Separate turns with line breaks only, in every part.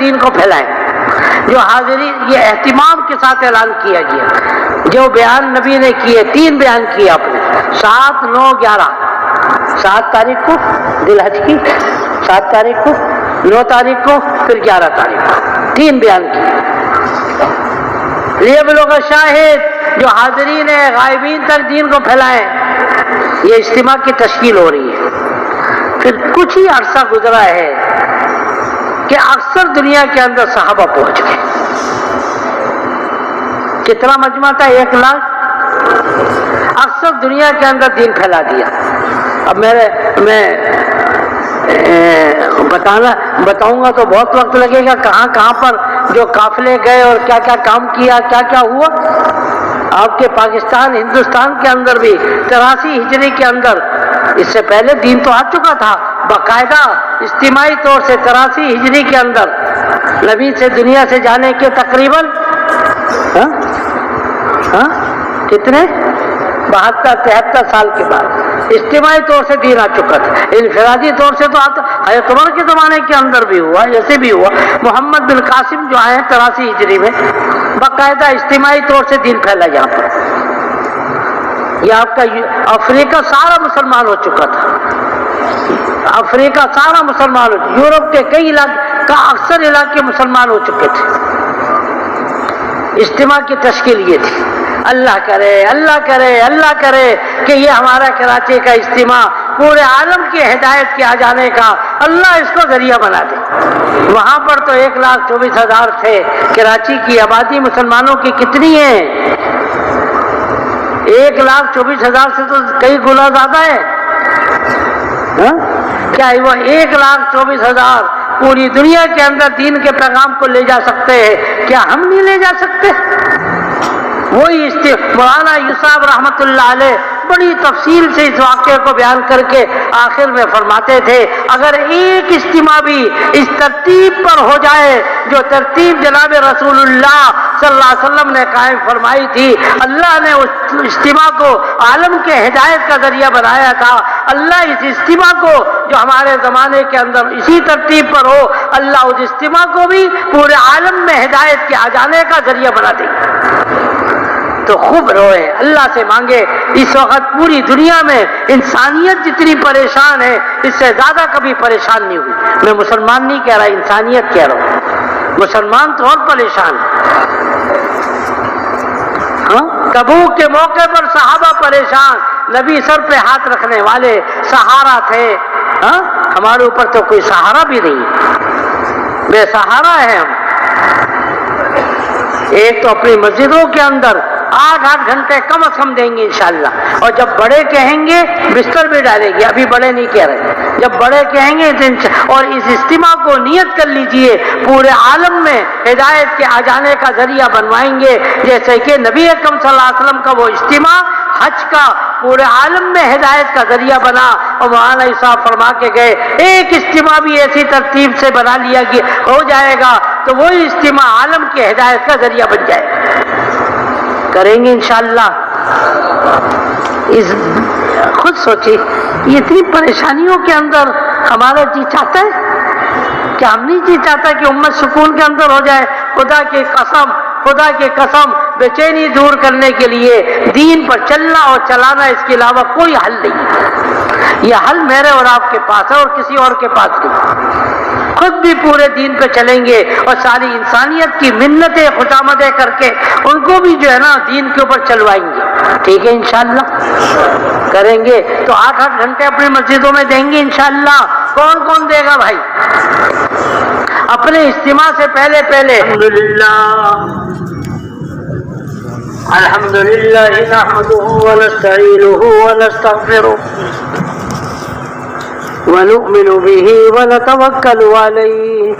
دین کو پھیلائیں. جو حاضرین یہ اہتمام کے ساتھ اعلان کیا گیا. جو بیان نبی نے کیے 3 بیان کیے آپ نے 7, 9, 11. 7 تاریخ کو ذی الحج کی, 7 تاریخ کو, 9 تاریخ کو, پھر 11 تاریخ کو 3 بیان کیے. لیبلغ شاہد جو حاضرین ہیں غائبین تک دین کو پھیلائیں. یہ اجتماع کی تشکیل ہو رہی ہے. پھر کچھ ہی عرصہ گزرا ہے کہ اکثر دنیا کے اندر صحابہ پہنچ گئے. کتنا مجمع تھا؟ 1 لاکھ. اکثر دنیا کے اندر دین پھیلا دیا. اب میں بتاؤں گا تو بہت وقت لگے گا کہاں کہاں پر جو قافلے گئے اور کیا کیا کام کیا, کیا کیا ہوا. آپ کے پاکستان ہندوستان کے اندر بھی 83 ہجری کے اندر, اس سے پہلے دین تو آ چکا تھا باقاعدہ اجتماعی طور سے. 83 ہجری کے اندر نبی سے دنیا سے جانے کے تقریباً کتنے 72-73 سال کے بعد اجتماعی طور سے دین آ چکا تھا. انفرادی طور سے تو حضرت عمر کے زمانے کے اندر بھی ہوا, جیسے بھی ہوا. محمد بن قاسم جو آئے 83 ہجری میں باقاعدہ اجتماعی طور سے دین پھیلا یہاں پر. یہ آپ کا افریقہ سارا مسلمان ہو چکا تھا. افریقہ سارا مسلمان ہو چکا. یورپ کے کئی علاقے کا اکثر علاقے مسلمان ہو چکے تھے. اجتماع کی تشکیل یہ تھی. اللہ کرے اللہ کرے اللہ کرے کہ یہ ہمارا کراچی کا اجتماع پورے عالم کی ہدایت کے آ جانے کا اللہ اس کو ذریعہ بنا دے. وہاں پر تو 1,24,000 تھے. کراچی کی آبادی مسلمانوں کی کتنی ہے؟ 1,24,000 سے تو کئی گنا زیادہ ہے. کیا وہ 1,24,000 پوری دنیا کے اندر دین کے پیغام کو لے جا سکتے ہیں؟ کیا ہم نہیں لے جا سکتے؟ وہی مولانا یوسف رحمۃ اللہ علیہ بڑی تفصیل سے اس واقعے کو بیان کر کے آخر میں فرماتے تھے اگر ایک اجتماع بھی اس ترتیب پر ہو جائے جو ترتیب جناب رسول اللہ صلی اللہ علیہ وسلم نے قائم فرمائی تھی, اللہ نے اس اجتماع کو عالم کے ہدایت کا ذریعہ بنایا تھا. اللہ اس اجتماع کو جو ہمارے زمانے کے اندر اسی ترتیب پر ہو, اللہ اس اجتماع کو بھی پورے عالم میں ہدایت کے آ جانے کا ذریعہ بنا دے. تو خوب روئے, اللہ سے مانگے. اس وقت پوری دنیا میں انسانیت جتنی پریشان ہے اس سے زیادہ کبھی پریشان نہیں ہوئی. میں مسلمان نہیں کہہ رہا, انسانیت کہہ رہا ہوں. مسلمان تو اور پریشان ہے. تبوک کے موقع پر صحابہ پریشان, نبی سر پہ ہاتھ رکھنے والے سہارا تھے. ہمارے اوپر تو کوئی سہارا بھی نہیں, بے سہارا ہے ہم. ایک تو اپنی مسجدوں کے اندر 8-8 گھنٹے کم از کم دیں گے انشاءاللہ. اور جب بڑے کہیں گے بستر بھی ڈالے گی, ابھی بڑے نہیں کہہ رہے. جب بڑے کہیں گے اور اس اجتماع کو نیت کر لیجئے پورے عالم میں ہدایت کے آ جانے کا ذریعہ بنوائیں گے, جیسے کہ نبی اکرم صلی اللہ علیہ وسلم کا وہ اجتماع حج کا پورے عالم میں ہدایت کا ذریعہ بنا. اور مولانا صاحب فرما کے گئے ایک اجتماع بھی ایسی ترتیب سے بنا لیا گیا ہو جائے گا تو وہی اجتماع عالم کی ہدایت کا ذریعہ بن جائے گا. کریں گے انشاءاللہ. خود سوچی یہ اتنی پریشانیوں کے اندر ہمارا جی چاہتا ہے کہ ہم نہیں جی چاہتا کہ امت سکون کے اندر ہو جائے. خدا کی قسم بے-چینی دور کرنے کے لیے دین پر چلنا اور چلانا, اس کے علاوہ کوئی حل نہیں. یہ حل میرے اور آپ کے پاس ہے اور کسی اور کے پاس نہیں. خود بھی پورے دین پہ چلیں گے اور ساری انسانیت کی منتیں خوشامدیں کر کے ان کو بھی جو ہے نا دین کے اوپر چلوائیں گے. ٹھیک ہے انشاءاللہ کریں گے. تو 8-8 گھنٹے اپنی مسجدوں میں دیں گے انشاءاللہ. کون کون دے گا بھائی؟ اپنے اجتماع سے پہلے الحمدللہ نحمده ونستعینه ونستغفره ونؤمن به ونتوکل علیہ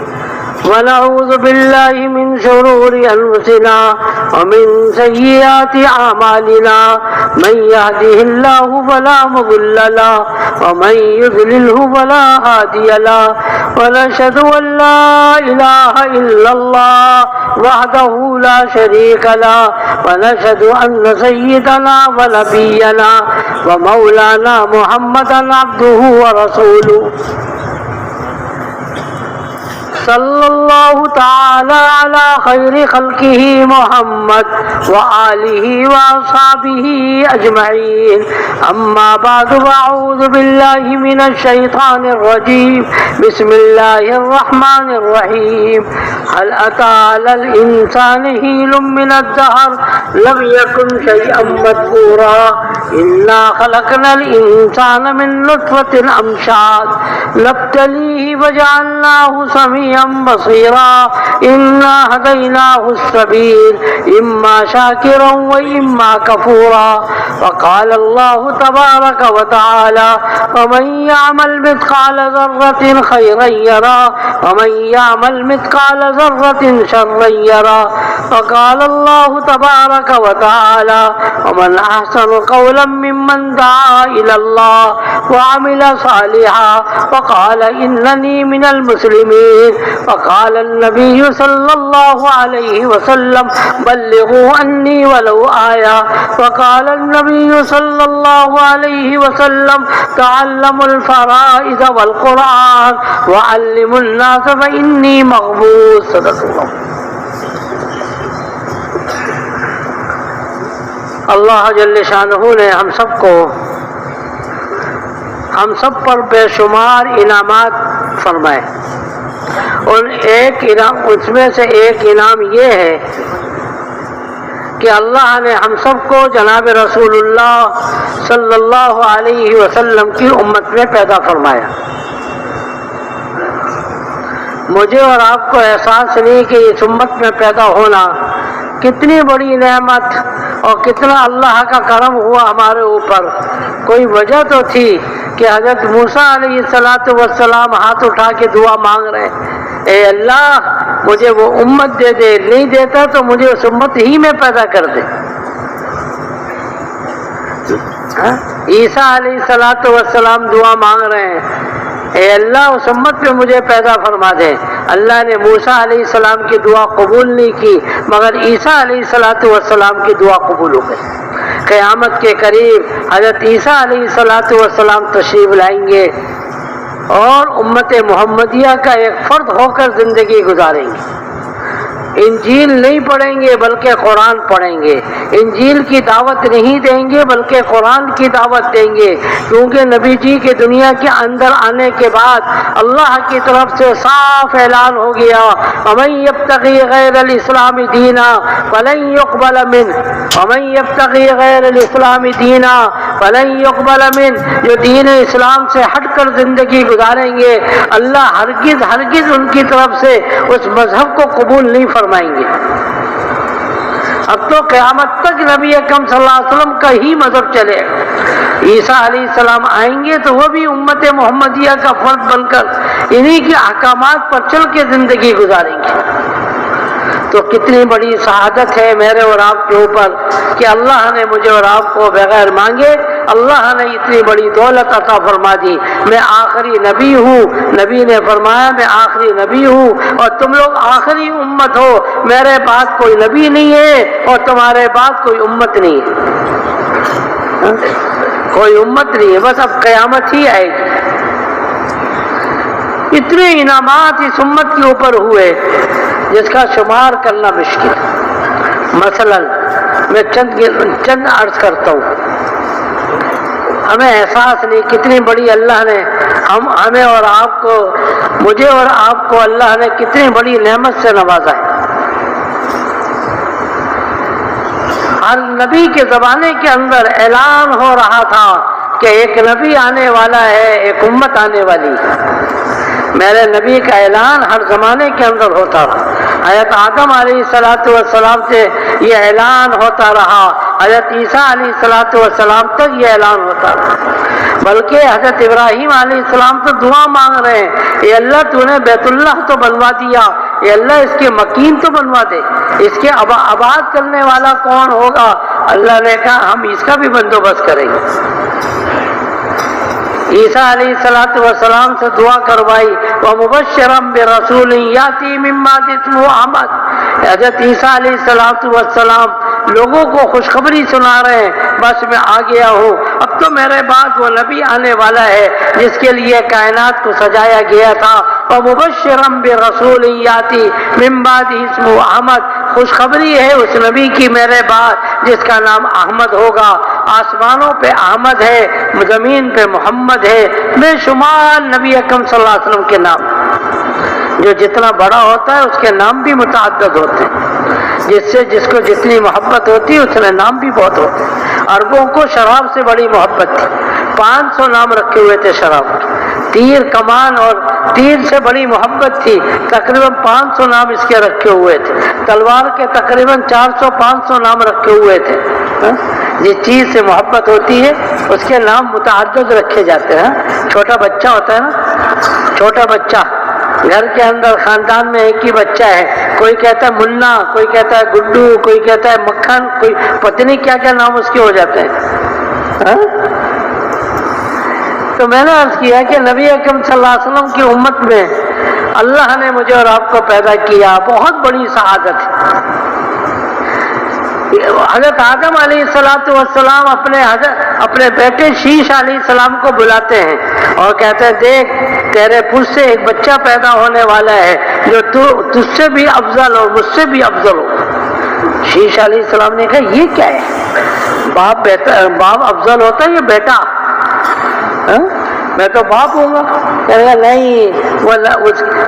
ونعوذ باللہ من شرور انفسنا ومن سیئات اعمالنا من يهده الله فلا مضل له ومن يضلله فلا هادي له ونشهد ان لا اله الا الله وحده لا شريك له ونشهد ان سيدنا ونبينا ومولانا محمدا عبده ورسوله صلی اللہ تعالی علی خیر خلقہ محمد وآلہ واصحابہ اجمعین اما بعد واعوذ باللہ من الشیطان الرجیم بسم اللہ الرحمن الرحیم هل أتى على الإنسان حين من الدهر لم يكن شيئا مذكورا إنا خلقنا الإنسان من نطفة أمشاج نبتليه فجعلناه سميعا بصيرا إنا هديناه السبيل إما شاكرا وإما كفورا وقال الله تبارك وتعالى ومن يعمل مثقال ذرة خيرا يرى ومن يعمل مثقال ذرة شرا يرى وقال الله تبارك وتعالى ومن أحسن قولا ممن دعا إلى الله وعمل صالحا وقال إنني من المسلمين وقال النبي صلى الله عليه وسلم بلغوا عني ولو آية وقال النبي صلى الله عليه وسلم تعلموا الفرائض والقرآن وعلموا الناس فإني مغبوط صدق اللہ. اللہ جل شانہ نے ہم سب پر بے شمار انعامات فرمائے. اور اس میں سے ایک انعام یہ ہے کہ اللہ نے ہم سب کو جناب رسول اللہ صلی اللہ علیہ وسلم کی امت میں پیدا فرمایا. مجھے اور آپ کو احساس نہیں کہ اس امت میں پیدا ہونا کتنی بڑی نعمت اور کتنا اللہ کا کرم ہوا ہمارے اوپر. کوئی وجہ تو تھی کہ حضرت موسیٰ علیہ السلام ہاتھ اٹھا کے دعا مانگ رہے اے اللہ مجھے وہ امت دے دے, نہیں دیتا تو مجھے اس امت ہی میں پیدا کر دے. عیسیٰ علیہ السلام دعا مانگ رہے ہیں اے اللہ اس امت پہ مجھے پیدا فرما دے. اللہ نے موسیٰ علیہ السلام کی دعا قبول نہیں کی مگر عیسیٰ علیہ السلام کی دعا قبول ہو گئی. قیامت کے قریب حضرت عیسیٰ علیہ السلام تشریف لائیں گے اور امت محمدیہ کا ایک فرد ہو کر زندگی گزاریں گے. انجیل نہیں پڑھیں گے بلکہ قرآن پڑھیں گے. انجیل کی دعوت نہیں دیں گے بلکہ قرآن کی دعوت دیں گے, کیونکہ نبی جی کے دنیا کے اندر آنے کے بعد اللہ کی طرف سے صاف اعلان ہو گیا وَمَن يَبْتَغِي غَيْرَ الْإِسْلَامِ دِينًا فَلَن يُقْبَلَ مِنْهُ وَمَن يَبْتَغِي غَيْرَ الْإِسْلَامِ دِينًا فَلَن يُقْبَلَ مِنْهُ. جو دین اسلام سے ہٹ کر زندگی گزاریں گے اللہ ہرگز ان کی طرف سے اس مذہب کو قبول نہیں فرمائیں گے. اب تو قیامت تک نبی اکرم صلی اللہ علیہ وسلم کا ہی مذہب چلے گا. عیسیٰ علیہ السلام آئیں گے تو وہ بھی امت محمدیہ کا فرد بن کر انہی کے احکامات پر چل کے زندگی گزاریں گے. تو کتنی بڑی سعادت ہے میرے اور آپ کے اوپر کہ اللہ نے مجھے اور آپ کو بغیر مانگے اللہ نے اتنی بڑی دولت عطا فرما دی. میں آخری نبی ہوں, نبی نے فرمایا میں آخری نبی ہوں اور تم لوگ آخری امت ہو. میرے بعد کوئی نبی نہیں ہے اور تمہارے بعد کوئی امت نہیں ہے. کوئی امت نہیں ہے, بس اب قیامت ہی آئے گی. اتنے انعامات اس امت کے اوپر ہوئے جس کا شمار کرنا مشکل. مثلا میں چند عرض کرتا ہوں. ہمیں احساس نہیں کتنی بڑی اللہ نے ہمیں اور آپ کو, مجھے اور آپ کو اللہ نے کتنی بڑی نعمت سے نوازا ہے. ہر نبی کے زمانے کے اندر اعلان ہو رہا تھا کہ ایک نبی آنے والا ہے, ایک امت آنے والی ہے. میرے نبی کا اعلان ہر زمانے کے اندر ہوتا رہا. حضرت آدم علیہ السلام سے یہ اعلان ہوتا رہا, حضرت عیسیٰ علیہ السلام تک یہ اعلان ہوتا رہا. بلکہ حضرت ابراہیم علیہ السلام تو دعا مانگ رہے ہیں اے اللہ تو نے بیت اللہ تو بنوا دیا, اے اللہ اس کے مکین تو بنوا دے, اس کے آباد کرنے والا کون ہوگا؟ اللہ نے کہا ہم اس کا بھی بندوبست کریں گے. عیسیٰ علیہ السلام سے دعا کروائی وَمُبَشِّرًا بِرَسُولٍ يَأْتِي مِن بَعْدِهِ اسْمُهُ أَحْمَدُ. حضرت عیسیٰ علیہ السلام لوگوں کو خوشخبری سنا رہے ہیں بس میں آ گیا ہوں, اب تو میرے بعد وہ نبی آنے والا ہے جس کے لیے کائنات کو سجایا گیا تھا ومبشرا برسول یاتی من بعدہ اسمہ احمد، خوشخبری ہے اس نبی کی میرے بعد جس کا نام احمد ہوگا۔ آسمانوں پہ احمد ہے، زمین پہ محمد ہے، بے شمار نبی اکرم صلی اللہ علیہ وسلم کے نام۔ جو جتنا بڑا ہوتا ہے اس کے نام بھی متعدد ہوتے ہیں، جس کو جتنی محبت ہوتی ہے اتنے نام بھی بہت ہوتے ہیں۔ عربوں کو شراب سے بڑی محبت تھی، 500 نام رکھے ہوئے تھے شراب کے۔ تیر کمان اور تیر سے بڑی محبت تھی، تقریباً 500 نام اس کے رکھے ہوئے تھے۔ تلوار کے تقریباً 400-500 نام رکھے ہوئے تھے۔ جس چیز سے محبت ہوتی ہے اس کے نام متعدد رکھے جاتے ہیں۔ چھوٹا بچہ ہوتا ہے نا، چھوٹا بچہ گھر کے اندر خاندان میں ایک ہی بچہ ہے، کوئی کہتا ہے منا، کوئی کہتا ہے گڈو، کوئی کہتا ہے مکھن، کوئی پتہ نہیں کیا کیا نام اس کے ہو جاتے ہیں۔ تو میں نے عرض کیا کہ نبی اکرم صلی اللہ علیہ وسلم کی امت میں اللہ نے مجھے اور آپ کو پیدا کیا، بہت بڑی سعادت ہے۔ حضرت آدم علیہ السلام اپنے بیٹے شیش علیہ السلام کو بلاتے ہیں اور کہتے ہیں دیکھ تیرے پوچھ سے ایک بچہ پیدا ہونے والا ہے جو تجھ سے بھی افضل اور مجھ سے بھی افضل ہو۔ شیش علیہ السلام نے کہا یہ کیا ہے، باپ افضل ہوتا ہے یا بیٹا؟ میں تو باپ ہوں گا۔ کہے گا نہیں،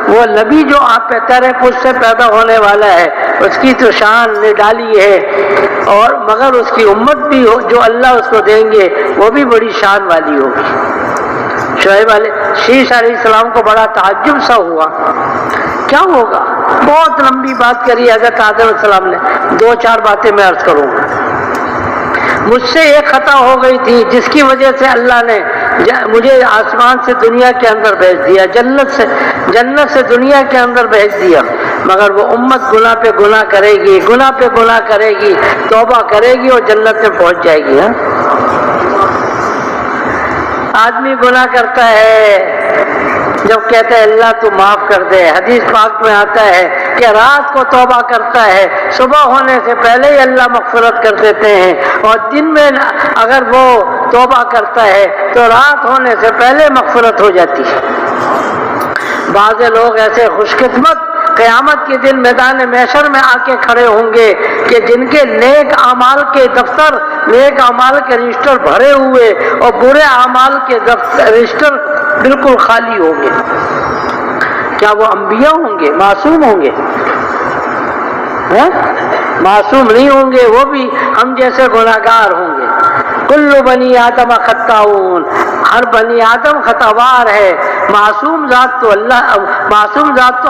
وہ نبی جو آپ پہ تیرے پوچھ سے پیدا ہونے والا ہے اس کی تو شان نڈالی ہے، اور مگر اس کی امت بھی ہو جو اللہ اس کو دیں گے وہ بھی بڑی شان والی ہوگی۔ شیش علیہ السلام کو بڑا تعجب سا ہوا، کیا ہوگا؟ بہت لمبی بات کری حضرت آدم علیہ السلام نے، 2-4 باتیں میں عرض کروں گا۔ مجھ سے ایک خطا ہو گئی تھی جس کی وجہ سے اللہ نے مجھے آسمان سے دنیا کے اندر بھیج دیا، جنت سے دنیا کے اندر بھیج دیا، مگر وہ امت گناہ پہ گناہ کرے گی، گناہ پہ گناہ کرے گی، توبہ کرے گی اور جنت میں پہنچ جائے گی۔ آدمی گناہ کرتا ہے، جب کہتا ہے اللہ تو معاف کر دے، حدیث پاک میں آتا ہے کہ رات کو توبہ کرتا ہے، صبح ہونے سے پہلے ہی اللہ مغفرت کر دیتے ہیں، اور دن میں اگر وہ توبہ کرتا ہے تو رات ہونے سے پہلے مغفرت ہو جاتی ہے۔ بعض لوگ ایسے خوش قسمت قیامت کے دن میدان محشر میں آ کے کھڑے ہوں گے کہ جن کے نیک اعمال کے دفتر، نیک اعمال کے رجسٹر بھرے ہوئے اور برے اعمال کے رجسٹر بالکل خالی ہوں گے۔ کیا وہ انبیاء ہوں گے؟ معصوم ہوں گے؟ معصوم نہیں ہوں گے، وہ بھی ہم جیسے گناہگار ہوں گے۔ کل بنی آدم خطاؤن، ہر بنی آدم خطاوار ہے۔ معصوم ذات تو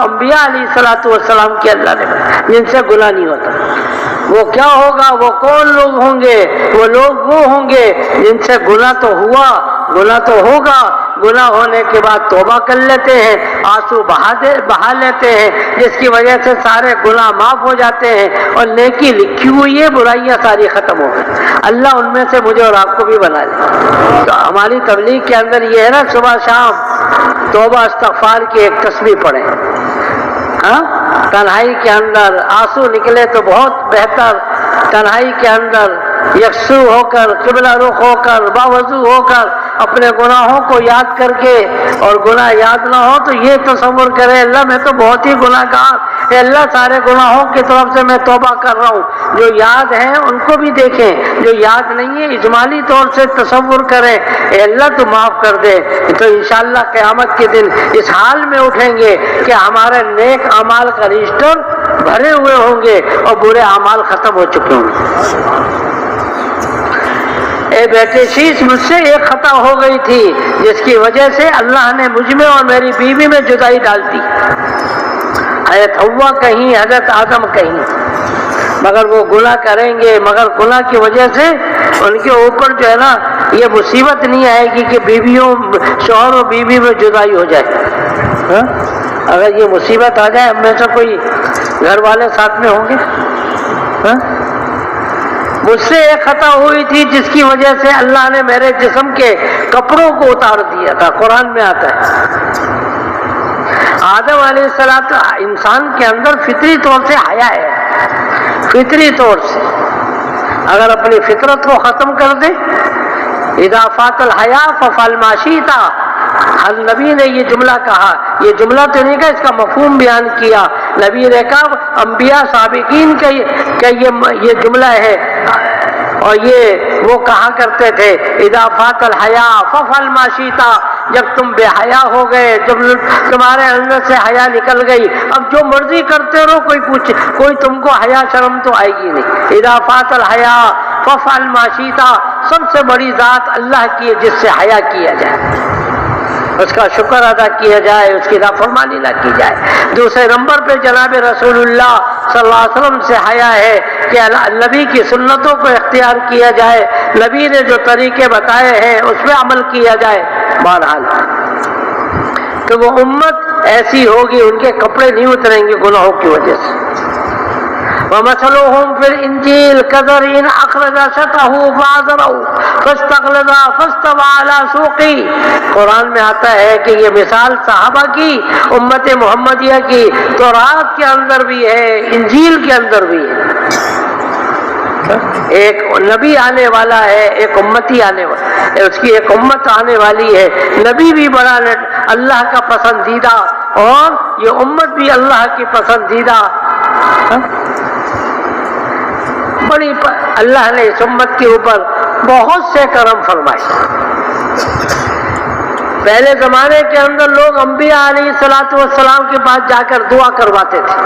انبیاء علیہ السلام کی اللہ نے جن سے گناہ نہیں ہوتا۔ وہ کیا ہوگا؟ وہ کون لوگ ہوں گے؟ وہ لوگ وہ ہوں گے جن سے گناہ تو ہوا، گناہ تو ہوگا، گناہ ہونے کے بعد توبہ کر لیتے ہیں، آنسو بہا لیتے ہیں، جس کی وجہ سے سارے گناہ معاف ہو جاتے ہیں اور نیکی لکھی ہوئی ہے، برائیاں ساری ختم ہو گئی۔ اللہ ان میں سے مجھے اور آپ کو بھی بنا لے۔ تو ہماری تبلیغ کے اندر یہ ہے نا، صبح شام توبہ استغفار کی ایک تسبیح پڑھیں۔ تنہائی کے اندر آنسو نکلے تو بہت بہتر، تنہائی کے اندر یکسو ہو کر، قبلہ رخ ہو کر، باوضو ہو کر اپنے گناہوں کو یاد کر کے، اور گناہ یاد نہ ہو تو یہ تصور کرے اللہ میں تو بہت ہی گناہ گار، اے اللہ سارے گناہوں کی طرف سے میں توبہ کر رہا ہوں۔ جو یاد ہیں ان کو بھی دیکھیں، جو یاد نہیں ہے اجمالی طور سے تصور کریں، اے اللہ تو معاف کر دے۔ تو انشاءاللہ قیامت کے دن اس حال میں اٹھیں گے کہ ہمارے نیک اعمال کا رجسٹر بھرے ہوئے ہوں گے اور برے اعمال ختم ہو چکے ہوں گے۔ اے بیٹے شیش، مجھ سے ایک خطا ہو گئی تھی جس کی وجہ سے اللہ نے مجھ میں اور میری بیوی میں جدائی ڈال دی۔ حضرت حوا کہیں، حضرت آدم کہیں، مگر وہ گناہ کریں گے، مگر گناہ کی وجہ سے ان کے اوپر جو ہے نا یہ مصیبت نہیں آئے گی کہ شوہر و بیوی میں جدائی ہو جائے۔ اگر یہ مصیبت آ جائے، ہم میں سے کوئی گھر والے ساتھ میں ہوں گے؟ مجھ سے ایک خطا ہوئی تھی جس کی وجہ سے اللہ نے میرے جسم کے کپڑوں کو اتار دیا تھا، قرآن میں آتا ہے۔ آدم علیہ السلام، انسان کے اندر فطری طور سے حیا ہے، فطری طور سے اگر اپنی فطرت کو ختم کر دے، اذا فات الحیا ففعل ما شئت، ہر نبی نے یہ جملہ کہا، یہ جملہ تو نہیں کہا، اس کا مفہوم بیان کیا۔ نبی نے کہا انبیاء سابقین کا یہ جملہ ہے، اور یہ وہ کہا کرتے تھے اذا فات الحیا ففعل ما شئت، جب تم بے حیا ہو گئے، جب تمہارے اندر سے حیا نکل گئی، اب جو مرضی کرتے رہو، کوئی تم کو حیا شرم تو آئے گی نہیں۔ اذا فات الحیا ففعل ما شئت، سب سے بڑی ذات اللہ کی ہے جس سے حیا کیا جائے، اس کا شکر ادا کیا جائے، اس کی نافرمانی نہ کی جائے۔ دوسرے نمبر پہ جناب رسول اللہ صلی اللہ علیہ وسلم سے حیا ہے کہ نبی کی سنتوں کو اختیار کیا جائے، نبی نے جو طریقے بتائے ہیں اس پہ عمل کیا جائے۔ بہرحال تو وہ امت ایسی ہوگی، ان کے کپڑے نہیں اتریں گے گناہوں کی وجہ سے۔ وَمَثَلُهُمْ فِي الْإِنْجِيلِ كَزَرْعٍ أَخْرَجَ شَطْأَهُ فَآزَرَهُ فَاسْتَغْلَظَ فَاسْتَوَىٰ عَلَىٰ سُوقِهِ۔ قرآن میں آتا ہے کہ یہ مثال صحابہ کی، امت محمدیہ کی تورات کے اندر بھی ہے، انجیل کے اندر بھی ہے۔ ایک نبی آنے والا ہے، ایک امتی آنے والا ہے، اس کی ایک امت آنے والی ہے۔ نبی بھی بڑا اللہ کا پسندیدہ، اور یہ امت بھی اللہ کی پسندیدہ۔ بڑی اللہ نے اس امت کے اوپر بہت سے کرم فرمائے۔ پہلے زمانے کے اندر لوگ انبیاء علیہ السلام کے پاس جا کر دعا کرواتے تھے،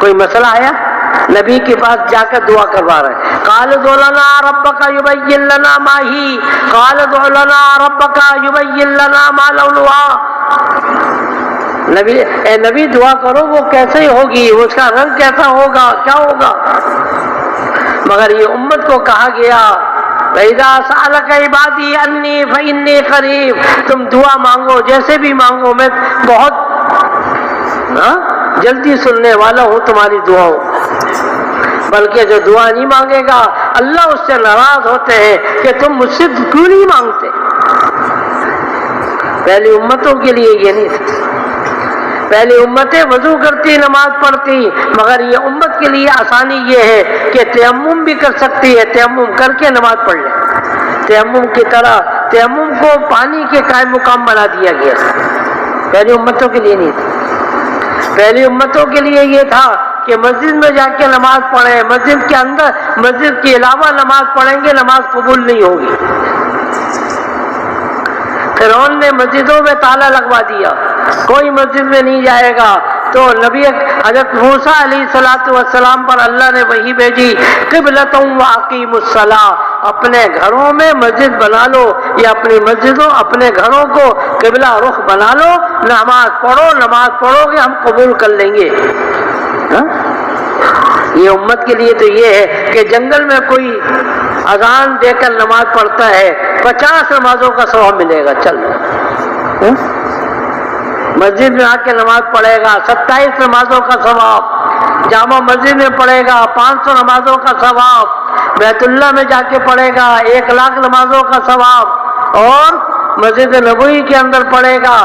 کوئی مسئلہ آیا نبی کے پاس جا کر دعا کروا رہے ہیں، قال ادع لنا ربک یبین لنا ما ہی، قال ادع لنا ربک یبین لنا ما لونها۔ نبی دعا کرو، وہ کیسے ہوگی، اس کا رنگ کیسا ہوگا، کیا ہوگا؟ مگر یہ امت کو کہا گیا وَإِذَا سَأَلَكَ عِبَادِي عَنِّي فَإِنِّي قَرِيبٌ، تم دعا مانگو جیسے بھی مانگو، میں بہت جلدی سننے والا ہوں تمہاری دعاؤں۔ بلکہ جو دعا نہیں مانگے گا اللہ اس سے ناراض ہوتے ہیں کہ تم مجھ سے کیوں نہیں مانگتے۔ پہلی امتوں کے لیے یہ نہیں تھا، پہلی امتیں وضو کرتی نماز پڑھتی، مگر یہ امت کے لیے آسانی یہ ہے کہ تیمم بھی کر سکتی ہے، تیمم کر کے نماز پڑھ لے۔ تیمم کی طرح تیمم کو پانی کے قائم مقام بنا دیا گیا، پہلی امتوں کے لیے نہیں تھا۔ پہلی امتوں کے لیے یہ تھا کہ مسجد میں جا کے نماز پڑھیں، مسجد کے اندر مسجد کے علاوہ نماز پڑھیں گے نماز قبول نہیں ہوگی۔ فرعون نے مسجدوں میں تالا لگوا دیا، کوئی مسجد میں نہیں جائے گا، تو نبی حضرت موسیٰ علیہ السلام پر اللہ نے وحی بھیجی قبلۃ واقیموا الصلاۃ، اپنے گھروں میں مسجد بنا لو، یا اپنی مسجدوں اپنے گھروں کو قبلہ رخ بنا لو، نماز پڑھو گے ہم قبول کر لیں گے۔ یہ امت کے لیے تو یہ ہے کہ جنگل میں کوئی اذان دے کر نماز پڑھتا ہے 50 نمازوں کا ثواب ملے گا، چل مسجد میں آ کے نماز پڑھے گا 27 نمازوں کا ثواب، جامع مسجد میں پڑھے گا 500 نمازوں کا ثواب، بیت اللہ میں جا کے پڑھے گا 1,00,000 نمازوں کا ثواب، اور مسجد نبوی کے اندر پڑھے گا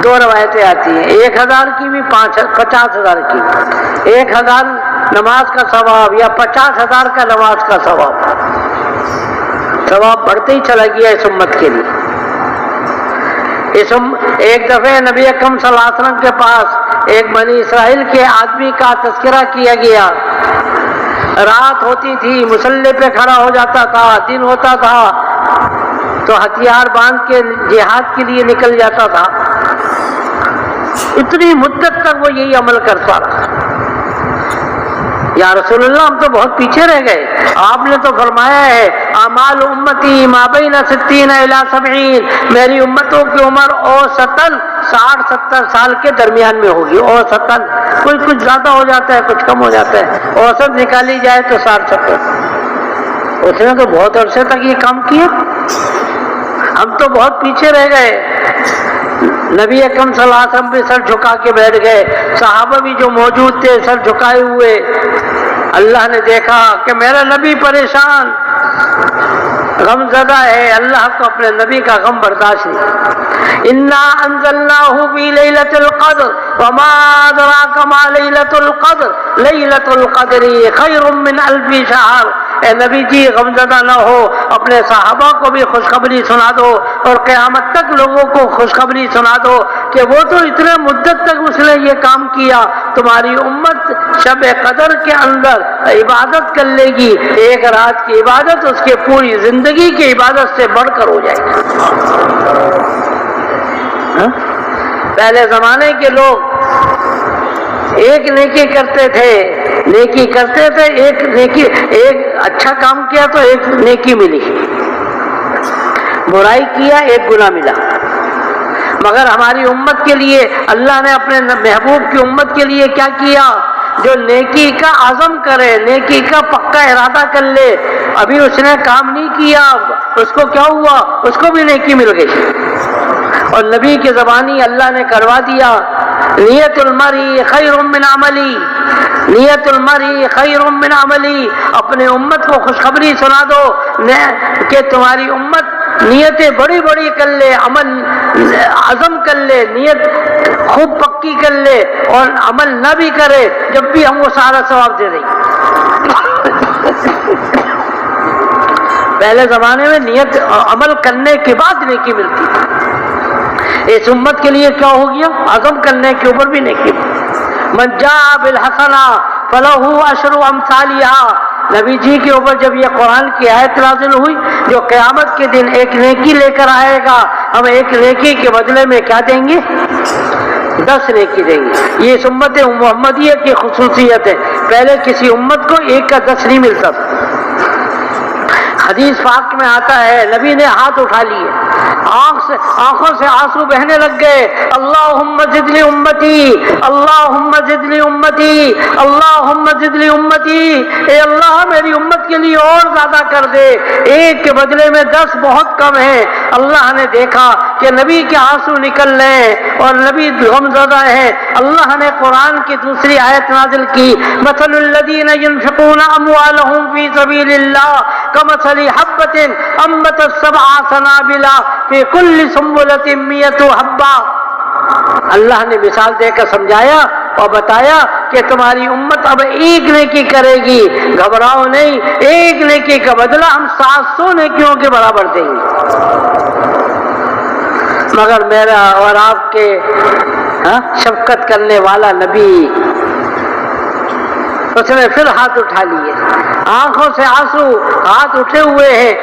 2 روایتیں آتی ہیں، 1,000 کی بھی 50,000 کی، 1,000 نماز کا ثواب یا 50,000 کا نماز کا ثواب بڑھتے ہی چلا گیا اس امت کے لیے۔ ایک دفعہ نبی اکرم صلی اللہ علیہ وسلم کے پاس ایک بنی اسرائیل کے آدمی کا تذکرہ کیا گیا، رات ہوتی تھی مصلی پہ کھڑا ہو جاتا تھا، دن ہوتا تھا تو ہتھیار باندھ کے جہاد کے لیے نکل جاتا تھا، اتنی مدت تک وہ یہی عمل کرتا رہا۔ یا رسول اللہ ہم تو بہت پیچھے رہ گئے، آپ نے تو فرمایا ہے اعمال امتی ما بین 60 الی 70، میری امتوں کی عمر اوسطاً 60-70 سال کے درمیان میں ہوگی، اوسطاً، کچھ زیادہ ہو جاتا ہے کچھ کم ہو جاتا ہے، اوسط نکالی جائے تو 60-70۔ اس نے تو بہت عرصے تک یہ کام کیا، ہم تو بہت پیچھے رہ گئے۔ نبی اکرم صلی اللہ علیہ وسلم بھی سر جھکا کے بیٹھ گئے، صحابہ بھی جو موجود تھے سر جھکائے ہوئے۔ اللہ نے دیکھا کہ میرا نبی پریشان، غم زدہ ہے، اللہ کو اپنے نبی کا غم برداشت نہیں۔ انا انزلناہ فی لیلۃ القدر وما ادراک ما لیلۃ القدر لیلۃ القدر خیر من الف شہر، اے نبی جی غمزدہ نہ ہو، اپنے صحابہ کو بھی خوشخبری سنا دو اور قیامت تک لوگوں کو خوشخبری سنا دو کہ وہ تو اتنے مدت تک اس نے یہ کام کیا، تمہاری امت شب قدر کے اندر عبادت کر لے گی، ایک رات کی عبادت اس کے پوری زندگی کی عبادت سے بڑھ کر ہو جائے گی۔ پہلے زمانے کے لوگ ایک نیکی کرتے تھے، ایک اچھا کام کیا تو ایک نیکی ملی، برائی کیا ایک گناہ ملا۔ مگر ہماری امت کے لیے اللہ نے اپنے محبوب کی امت کے لیے کیا کیا؟ جو نیکی کا عزم کرے، نیکی کا پکا ارادہ کر لے، ابھی اس نے کام نہیں کیا، اس کو کیا ہوا؟ اس کو بھی نیکی مل گئی۔ اور نبی کی زبانی اللہ نے کروا دیا، نیت المرء خیر من عملی، نیت المرء خیر من عملی۔ اپنے امت کو خوشخبری سنا دو کہ تمہاری امت نیتیں بڑی بڑی کر لے، عمل عزم کر لے، نیت خوب پکی کر لے اور عمل نہ بھی کرے، جب بھی ہم وہ سارا ثواب دے دیں گے۔ پہلے زمانے میں نیت عمل کرنے کے بعد نیکی ملتی تھی، اس امت کے لیے کیا ہو گیا؟ عزم کرنے کے اوپر بھی نیکی۔ من جاء بالحسنہ فلہ عشر امثالها۔ نبی جی کے اوپر جب یہ قرآن کی آیت نازل ہوئی، جو قیامت کے دن ایک نیکی لے کر آئے گا، ہم ایک نیکی کے بدلے میں کیا دیں گے؟ 10 نیکی دیں گے۔ یہ اس امت محمدیہ کی خصوصیت ہے، پہلے کسی امت کو 1 کا 10 نہیں ملتا۔ حدیث پاک میں آتا ہے، نبی نے ہاتھ اٹھا لیے، آنکھوں سے آنسو بہنے لگ گئے، اللہم زد لی امتی، اللہم زد لی امتی، اللہم زد لی امتی، اے اللہ میری امت کے لیے اور زیادہ کر دے، 1 کے بدلے میں 10 بہت کم ہے۔ اللہ نے دیکھا کہ نبی کے آنسو نکل رہے ہیں اور نبی غمزدہ ہے، اللہ نے قرآن کی دوسری آیت نازل کی، مثل الذین ينفقون اموالهم فی سبیل اللہ کمثل حبۃ انبتت 7 سنابل فی کل سنبلۃ 100 حبہ۔ اللہ نے مثال دے کر سمجھایا اور بتایا کہ تمہاری امت اب 1 نیکی کرے گی، گھبراؤ نہیں، 1 نیکی کا بدلہ ہم 700 نیکیوں کے برابر دیں گے۔ مگر میرا اور آپ کے شفقت کرنے والا نبی، اس نے پھر ہاتھ اٹھا لیے، آنکھوں سے آنسو، ہاتھ اٹھے ہوئے ہیں،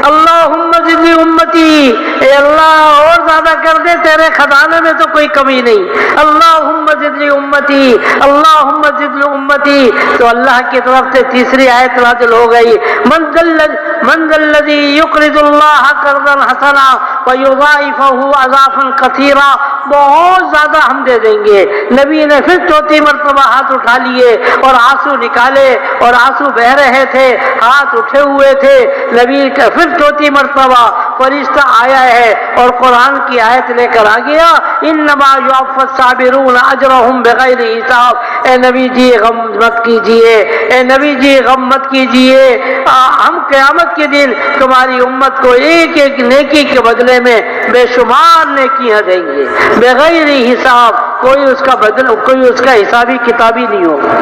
اللہم زد لی امتی، اے اللہ اور زیادہ کر دے، تیرے خزانے میں تو کوئی کمی نہیں، اللہم زد لی امتی، اللہم زد لی امتی۔ تو اللہ کی طرف سے تیسری آیت نازل ہو گئی، من ذا الذی یقرض اللہ قرضا حسنا ویضاعفہ اضعافا کثیرا، بہت زیادہ ہم دے دیں گے۔ نبی نے پھر 4تھی مرتبہ ہاتھ اٹھا لیے اور آنسو نکالے، اور آنسو بہ رہے تھے، ہاتھ اٹھے ہوئے تھے۔ نبی کا پھر 4تھی مرتبہ فرشتہ آیا ہے اور قرآن کی آیت لے کر آ گیا، انما یوفی الصابرون اجرهم بغیر حساب۔ اے نبی جی غم مت کیجیے، اے نبی جی غم مت کیجیے، ہم قیامت کے دن تمہاری امت کو 1 نیکی کے بدلے میں بے شمار نیکیاں دیں گے، بغیر حساب، کوئی اس کا حسابی کتابی نہیں ہوگا۔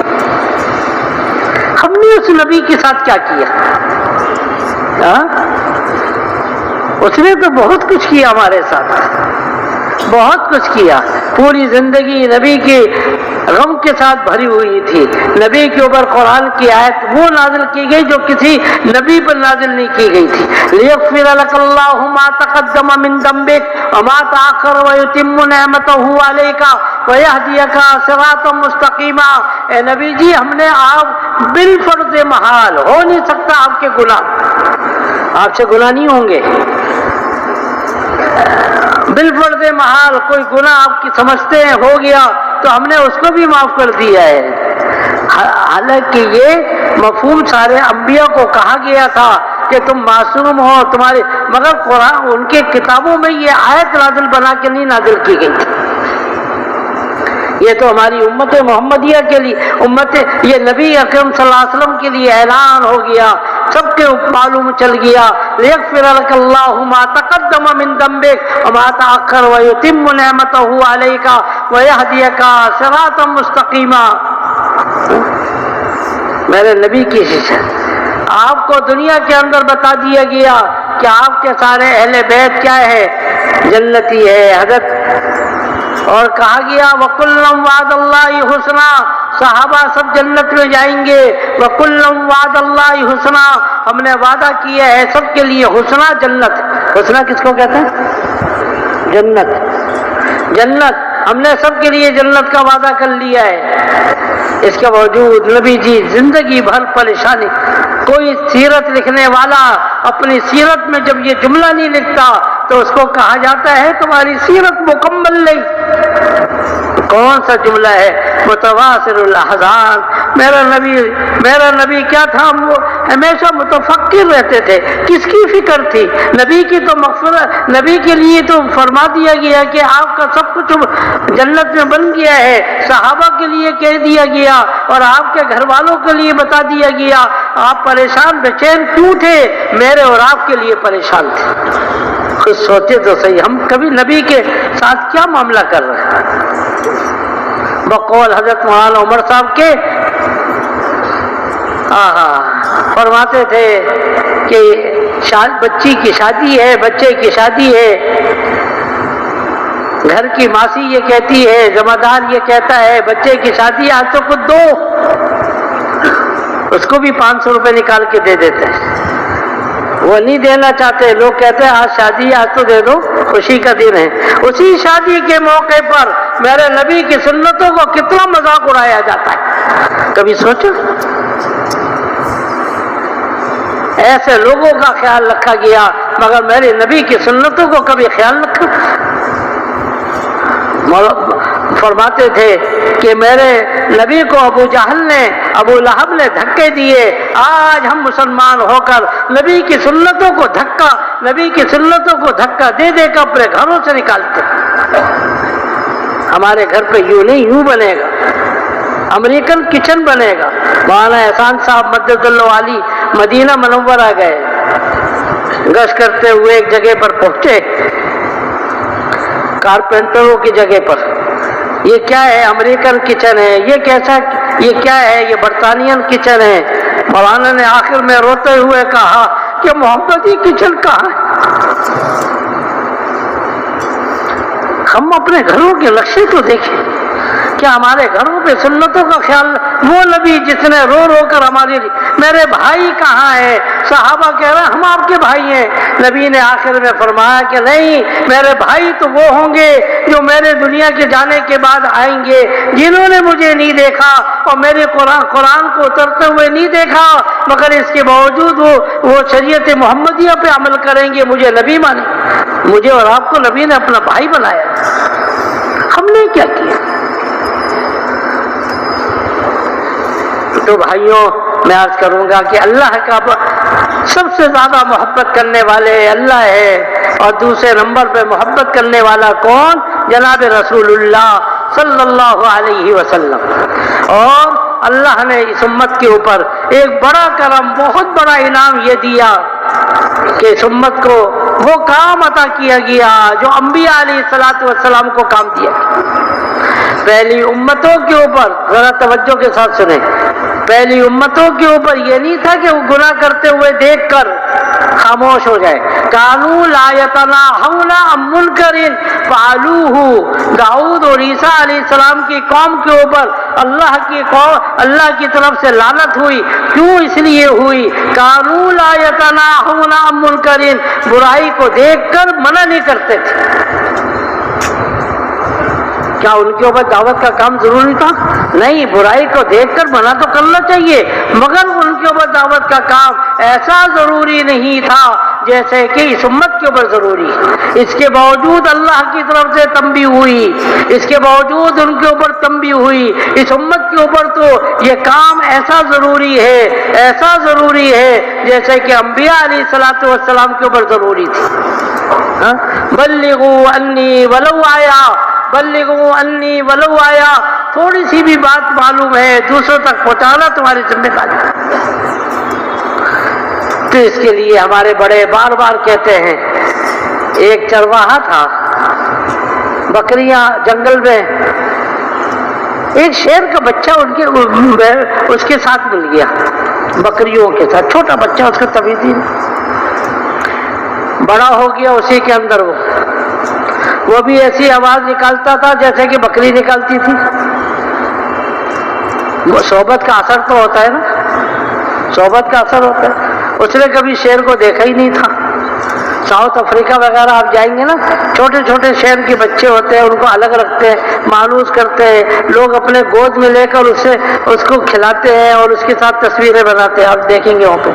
ہم نے اس نبی کے ساتھ کیا کیا؟ اس نے تو بہت کچھ کیا ہمارے ساتھ، بہت کچھ کیا، پوری زندگی نبی کے غم کے ساتھ بھری ہوئی تھی۔ نبی کے اوپر قرآن کی آیت وہ نازل کی گئی جو کسی نبی پر نازل نہیں کی گئی تھی، لیغفر لک اللہ ما تقدم من ذنبک وما تأخر ویتم نعمتہ علیک ویہدیک صراطا مستقیما۔ اے نبی جی ہم نے آپ بالفرض محال، ہو نہیں سکتا آپ کے گناہ، آپ سے گناہ نہیں ہوں گے، بالفرض محال کوئی گناہ آپ کی سمجھتے ہیں ہو گیا تو ہم نے اس کو بھی معاف کر دیا ہے۔ حالانکہ یہ مفہوم سارے انبیاء کو کہا گیا تھا کہ تم معصوم ہو تمہارے، مگر قرآن ان کے کتابوں میں یہ آیت نازل بنا کے نہیں نازل کی گئی تھی۔ یہ تو ہماری امت محمدیہ کے لیے، یہ نبی اکرم صلی اللہ علیہ وسلم کے لیے اعلان ہو گیا، سب کے معلوم چل گیا، لیغفر لک اللہ ما تقدم من ذنبک وما تأخر ویتم نعمتہ علیک ویہدیک صراطا مستقیما۔ میرے نبی کی آپ کو دنیا کے اندر بتا دیا گیا کہ آپ کے سارے اہل بیت کیا ہے؟ جنتی ہے حضرت. اور کہا گیا وَكُلًّا وَعَدَ اللَّهُ حُسْنًا، صحابہ سب جنت میں جائیں گے. وَكُلًّا وَعَدَ اللَّهُ حُسْنًا، ہم نے وعدہ کیا ہے سب کے لیے حسنہ جنت. حسنہ کس کو کہتے ہیں؟ جنت. جنت ہم نے سب کے لیے جنت کا وعدہ کر لیا ہے. اس کے باوجود نبی جی زندگی بھر پریشانی. کوئی سیرت لکھنے والا اپنی سیرت میں جب یہ جملہ نہیں لکھتا تو اس کو کہا جاتا ہے تمہاری سیرت مکمل نہیں. کون سا جملہ ہے؟ متواصل الاحزان. میرا نبی کیا تھا؟ وہ ہمیشہ متفکر رہتے تھے. کس کی فکر تھی؟ نبی کی تو مغفرت، نبی کے لیے تو فرما دیا گیا کہ آپ کا سب کچھ جنت میں بن گیا ہے. صحابہ کے لیے کہہ دیا گیا اور آپ کے گھر والوں کے لیے بتا دیا گیا. آپ پریشان بے-چین کیوں تھے؟ میرے اور آپ کے لیے پریشان تھے. خود سوچے تو صحیح، ہم کبھی نبی کے ساتھ کیا معاملہ کر رہے ہیں؟ بقول حضرت مولانا عمر صاحب کے فرماتے تھے کہ بچی کی شادی ہے، بچے کی شادی ہے، گھر کی ماسی یہ کہتی ہے، ذمہ دار یہ کہتا ہے بچے کی شادی آج تو خود دو، اس کو بھی 500 روپے نکال کے دے دیتے ہیں. وہ نہیں دینا چاہتے. لوگ کہتے ہیں آج شادی ہے، آج تو دے دو، خوشی کا دن ہے. اسی شادی کے موقع پر میرے نبی کی سنتوں کو کتنا مذاق اڑایا جاتا ہے. کبھی سوچو؟ ایسے لوگوں کا خیال رکھا گیا مگر میرے نبی کی سنتوں کو کبھی خیال رکھا؟ فرماتے تھے کہ میرے نبی کو ابو جہل نے، ابو لہب نے دھکے دیے. آج ہم مسلمان ہو کر نبی کی سنتوں کو دھکا دے دے کر اپنے گھروں سے نکالتے. ہمارے گھر پہ یوں نہیں، یوں بنے گا، امریکن کچن بنے گا. مولانا احسان صاحب مدد اللہ علی مدینہ منورہ گئے، گشت کرتے ہوئے ایک جگہ پر پہنچے، کارپینٹروں کی جگہ پر. یہ کیا ہے؟ امریکن کچن ہے. یہ کیسا؟ یہ کیا ہے؟ یہ برطانین کچن ہے. مولانا نے آخر میں روتے ہوئے کہا کہ محمدی کچن کہاں ہے؟ ہم اپنے گھروں کے نقشے کو دیکھیں. کیا ہمارے گھروں پہ سنتوں کا خیال؟ وہ نبی جس نے رو رو کر ہمارے لیے، میرے بھائی کہاں ہے؟ صحابہ کہہ رہے ہیں ہم آپ کے بھائی ہیں. نبی نے آخر میں فرمایا کہ نہیں، میرے بھائی تو وہ ہوں گے جو میرے دنیا کے جانے کے بعد آئیں گے، جنہوں نے مجھے نہیں دیکھا اور میرے قرآن کو اترتے ہوئے نہیں دیکھا مگر اس کے باوجود وہ شریعت محمدیہ پہ عمل کریں گے، مجھے نبی مانیں. مجھے اور آپ کو نبی نے اپنا بھائی بنایا. ہم نے کیا کیا؟ تو بھائیوں میں عرض کروں گا کہ اللہ کا سب سے زیادہ محبت کرنے والے اللہ ہے، اور دوسرے نمبر پہ محبت کرنے والا کون؟ جناب رسول اللہ صلی اللہ علیہ وسلم. اور اللہ نے اس امت کے اوپر ایک بڑا کرم، بہت بڑا انعام یہ دیا کہ اس امت کو وہ کام عطا کیا گیا جو انبیاء علیہ السلام کو کام دیا. پہلی امتوں کے اوپر، ذرا توجہ کے ساتھ سنیں، پہلی امتوں کے اوپر یہ نہیں تھا کہ وہ گناہ کرتے ہوئے دیکھ کر خاموش ہو جائے. کانوا لا یتناہون عن منکر فعلوہ. داؤد اور عیسیٰ علیہ السلام کی قوم کے اوپر اللہ کی طرف سے لعنت ہوئی. کیوں اس لیے ہوئی؟ کانوا لا یتناہون عن منکر، برائی کو دیکھ کر منع نہیں کرتے تھے. کیا ان کے اوپر دعوت کا کام ضروری تھا؟ نہیں، برائی کو دیکھ کر منع تو کرنا چاہیے مگر ان کے اوپر دعوت کا کام ایسا ضروری نہیں تھا جیسے کہ اس امت کے اوپر ضروری. اس کے باوجود اللہ کی طرف سے تنبیہ ہوئی، اس کے باوجود ان کے اوپر تنبیہ ہوئی. اس امت کے اوپر تو یہ کام ایسا ضروری ہے جیسے کہ انبیاء علیہ السلام کے اوپر ضروری تھی. بلغوا انی ولو آیا، بلغوا انی ولو آیا. تھوڑی سی بھی بات معلوم ہے دوسروں تک پہنچانا تمہاری ذمہ داری. تو اس کے لیے ہمارے بڑے بار بار کہتے ہیں. ایک چرواہا تھا، بکریاں جنگل میں، ایک شیر کا بچہ اس کے ساتھ مل گیا. بکریوں کے ساتھ. چھوٹا بچہ اس کا تمیز ہی نہیں. بڑا ہو گیا اسی کے اندر وہ بھی ایسی آواز نکالتا تھا جیسے کہ بکری نکالتی تھی. وہ صحبت کا اثر تو ہوتا ہے نا, صحبت کا اثر ہوتا ہے. اس نے کبھی شیر کو دیکھا ہی نہیں تھا. ساؤتھ افریقہ وغیرہ آپ جائیں گے نا, چھوٹے چھوٹے شیر کے بچے ہوتے ہیں, ان کو الگ رکھتے ہیں, مانوس کرتے ہیں, لوگ اپنے گود میں لے کر اس کو کھلاتے ہیں اور اس کے ساتھ تصویریں بناتے ہیں. آپ دیکھیں گے وہاں پہ,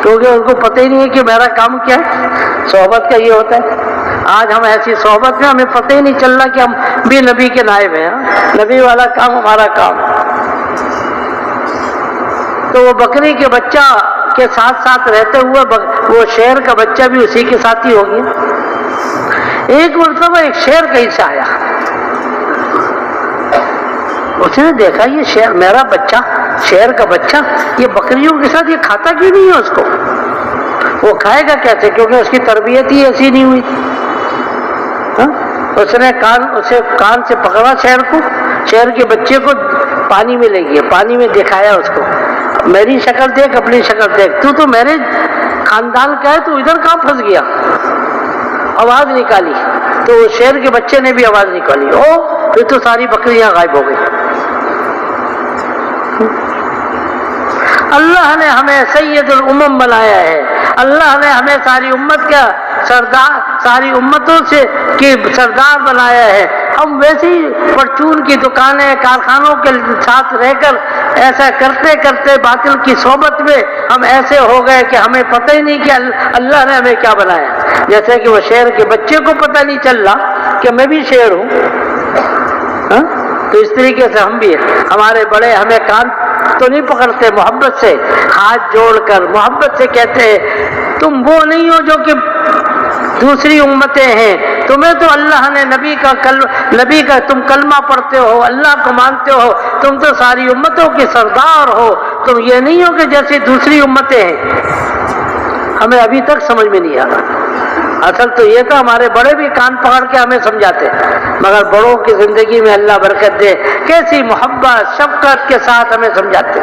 کیونکہ ان کو پتہ ہی نہیں ہے کہ میرا کام کیا ہے. صحبت کا یہ ہوتا ہے. آج ہم ایسی صحبت میں ہمیں پتہ ہی نہیں چل رہا کہ ہم بھی نبی کے نائب ہیں. نبی والا کام ہمارا کام. تو وہ بکری کے بچہ کے ساتھ ساتھ رہتے ہوئے وہ شیر کا بچہ بھی اسی کے ساتھ ہی ہو گیا. ایک مرتبہ ایک شیر کہیں سے آیا, اس نے دیکھا یہ شیر, میرا بچہ, شیر کا بچہ یہ بکریوں کے ساتھ یہ کھاتا کیوں نہیں ہے اس کو؟ وہ کھائے گا کیسے, کیونکہ اس کی تربیت ہی ایسی نہیں ہوئی. اس نے اسے کان سے پکڑا شیر کو, شیر کے بچے کو پانی میں لے گیا, پانی میں دکھایا اس کو, میری شکل دیکھ, اپنی شکل دیکھ, تو میرے خاندان کا ہے, تو ادھر کہاں پھنس گیا؟ آواز نکالی تو شیر کے بچے نے بھی آواز نکالی. پھر تو ساری بکریاں غائب ہو گئی. اللہ نے ہمیں سید الامم بنایا ہے. اللہ نے ہمیں ساری امت کا سردار, ساری امتوں سے کی سردار بنایا ہے. ہم ویسی پرچون کی دکانیں, کارخانوں کے ساتھ رہ کر ایسا کرتے کرتے باطل کی صحبت میں ہم ایسے ہو گئے کہ ہمیں پتہ ہی نہیں کہ اللہ نے ہمیں کیا بنایا. جیسے کہ وہ شیر کے بچے کو پتہ نہیں چل رہا کہ میں بھی شیر ہوں. تو اس طریقے سے ہم بھی, ہمارے بڑے ہمیں کان تو نہیں پکڑتے, محبت سے ہاتھ جوڑ کر محبت سے کہتے ہیں تم وہ نہیں ہو جو کہ دوسری امتیں ہیں, تمہیں تو اللہ نے نبی کا تم کلمہ پڑھتے ہو, اللہ کو مانتے ہو, تم تو ساری امتوں کے سردار ہو, تم یہ نہیں ہو کہ جیسی دوسری امتیں ہیں. ہمیں ابھی تک سمجھ میں نہیں آ رہا. اصل تو یہ تھا ہمارے بڑے بھی کان پکڑ کے ہمیں سمجھاتے, مگر بڑوں کی زندگی میں اللہ برکت دے, کیسی محبت شفقت کے ساتھ ہمیں سمجھاتے.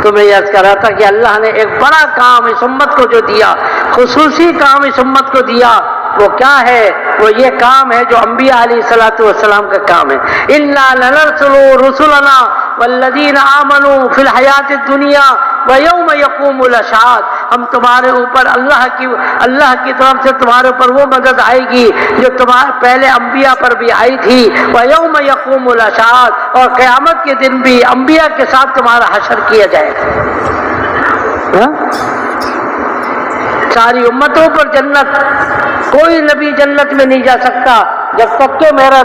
تو میں یہ کہہ رہا تھا کہ اللہ نے ایک بڑا کام اس امت کو جو دیا, خصوصی کام اس امت کو دیا, وہ کیا ہے؟ وہ یہ کام ہے جو انبیاء علیہ الصلوۃ والسلام کا کام ہے. اِنَّا لَنَرْسُلُ رُسُلَنَا وَالَّذِينَ آمَنُوا فِي الْحَيَاةِ الدُّنْيَا وَيَوْمَ يَقُومُ الْأَشْهَادُ. ہم تمہارے اوپر اللہ کی طرف سے تمہارے اوپر وہ مدد آئے گی جو تمہارے پہلے انبیاء پر بھی آئی تھی. وَيَوْمَ يَقُومُ الْأَشْهَادُ, اور قیامت کے دن بھی انبیاء کے ساتھ تمہارا حشر کیا جائے گا. ساری امتوں پر جنت, کوئی نبی جنت میں نہیں جا سکتا جب تک کہ میرا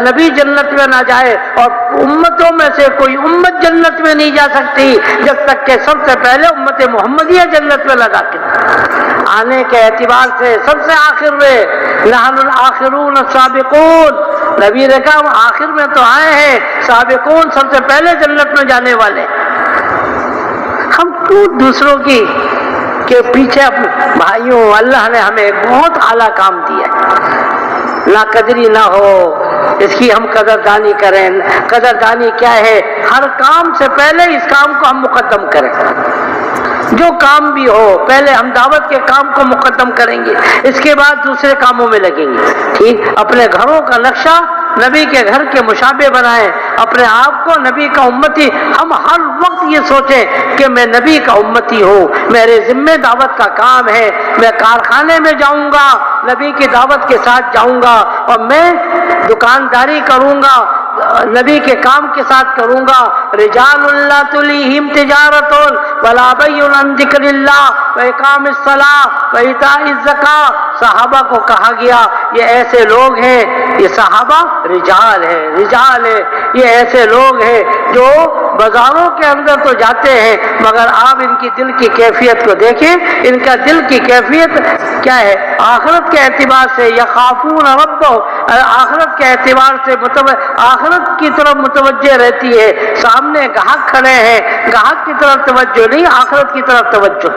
نبی جنت میں نہ جائے, اور امتوں میں سے کوئی امت جنت میں نہیں جا سکتی جب تک کہ سب سے پہلے امت محمدیہ جنت میں نہ داخل. آنے کے اعتبار سے سب سے آخر میں نحن الآخرون السابقون, نبی نے کہا ہم آخر میں تو آئے ہیں, سابقون سب سے پہلے جنت میں جانے والے. ہم کیوں دوسروں کے پیچھے بھائیوں, اللہ نے ہمیں ایک بہت اعلیٰ کام دیا ہے. لا قدری نہ ہو, اس کی ہم قدردانی کریں. قدردانی کیا ہے؟ ہر کام سے پہلے اس کام کو ہم مقدم کریں. جو کام بھی ہو پہلے ہم دعوت کے کام کو مقدم کریں گے, اس کے بعد دوسرے کاموں میں لگیں گے. ٹھیک, اپنے گھروں کا نقشہ نبی کے گھر کے مشابہ بنائیں, اپنے آپ کو نبی کا امتی. ہم ہر وقت یہ سوچیں کہ میں نبی کا امتی ہوں, میرے ذمہ دعوت کا کام ہے, میں کارخانے میں جاؤں گا نبی کی دعوت کے ساتھ جاؤں گا, اور میں دکانداری کروں گا نبی کے کام کے ساتھ کروں گا. رجال لا تلہم تجارت ولا بیع عن ذکر اللہ واقام الصلاۃ وایتاء الزکاۃ. صحابہ کو کہا گیا یہ ایسے لوگ ہیں, یہ صحابہ رجال ہے, یہ ایسے لوگ ہیں جو بازاروں کے اندر تو جاتے ہیں, مگر آپ ان کی دل کی کیفیت کو دیکھیں. ان کا دل کی کیفیت کیا ہے؟ آخرت کے اعتبار سے یخافون ربهم, آخرت کے اعتبار سے آخرت کی طرف متوجہ رہتی ہے. سامنے گاہک کھڑے ہیں, گاہک کی طرف توجہ نہیں, آخرت کی طرف توجہ,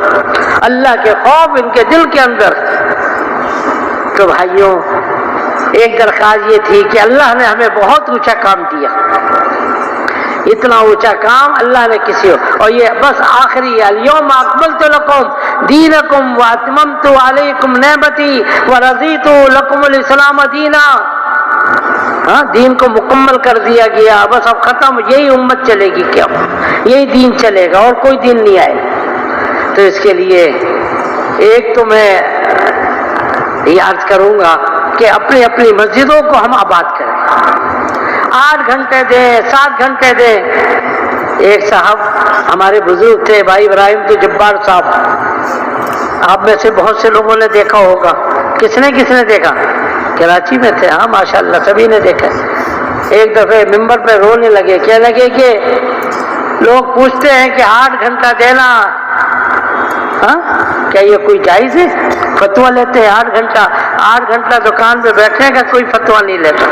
اللہ کے خوف ان کے دل کے اندر. تو بھائیوں, ایک درخواست یہ تھی کہ اللہ نے ہمیں بہت اونچا کام دیا. اتنا اونچا کام اللہ نے کسی اور یہ بس آخری الیوم اکملت لکم دینکم واتممت علیکم نعمتی ورضیت لکم الاسلام دینا. ہاں دین کو مکمل کر دیا گیا، بس اب ختم، یہی امت چلے گی، کیا یہی دین چلے گا اور کوئی دین نہیں آئے. تو اس کے لیے ایک تو میں یہ عرض کروں گا کہ اپنی اپنی مسجدوں کو ہم آباد کریں، 8 گھنٹے دیں، 7 گھنٹے دیں. ایک صاحب ہمارے بزرگ تھے بھائی ابراہیم تو جبار صاحب، آپ میں سے بہت سے لوگوں نے دیکھا ہوگا. کس نے دیکھا؟ کراچی میں تھے. ہاں ماشاءاللہ سبھی نے دیکھا. ایک دفعہ ممبر پہ رونے لگے، کہنے لگے کہ لوگ پوچھتے ہیں کہ 8 گھنٹہ دینا، ہاں کیا یہ کوئی جائز ہے؟ فتویٰ لیتے ہیں 8 گھنٹہ دکان پہ بیٹھنے کا کوئی فتویٰ نہیں لیتا.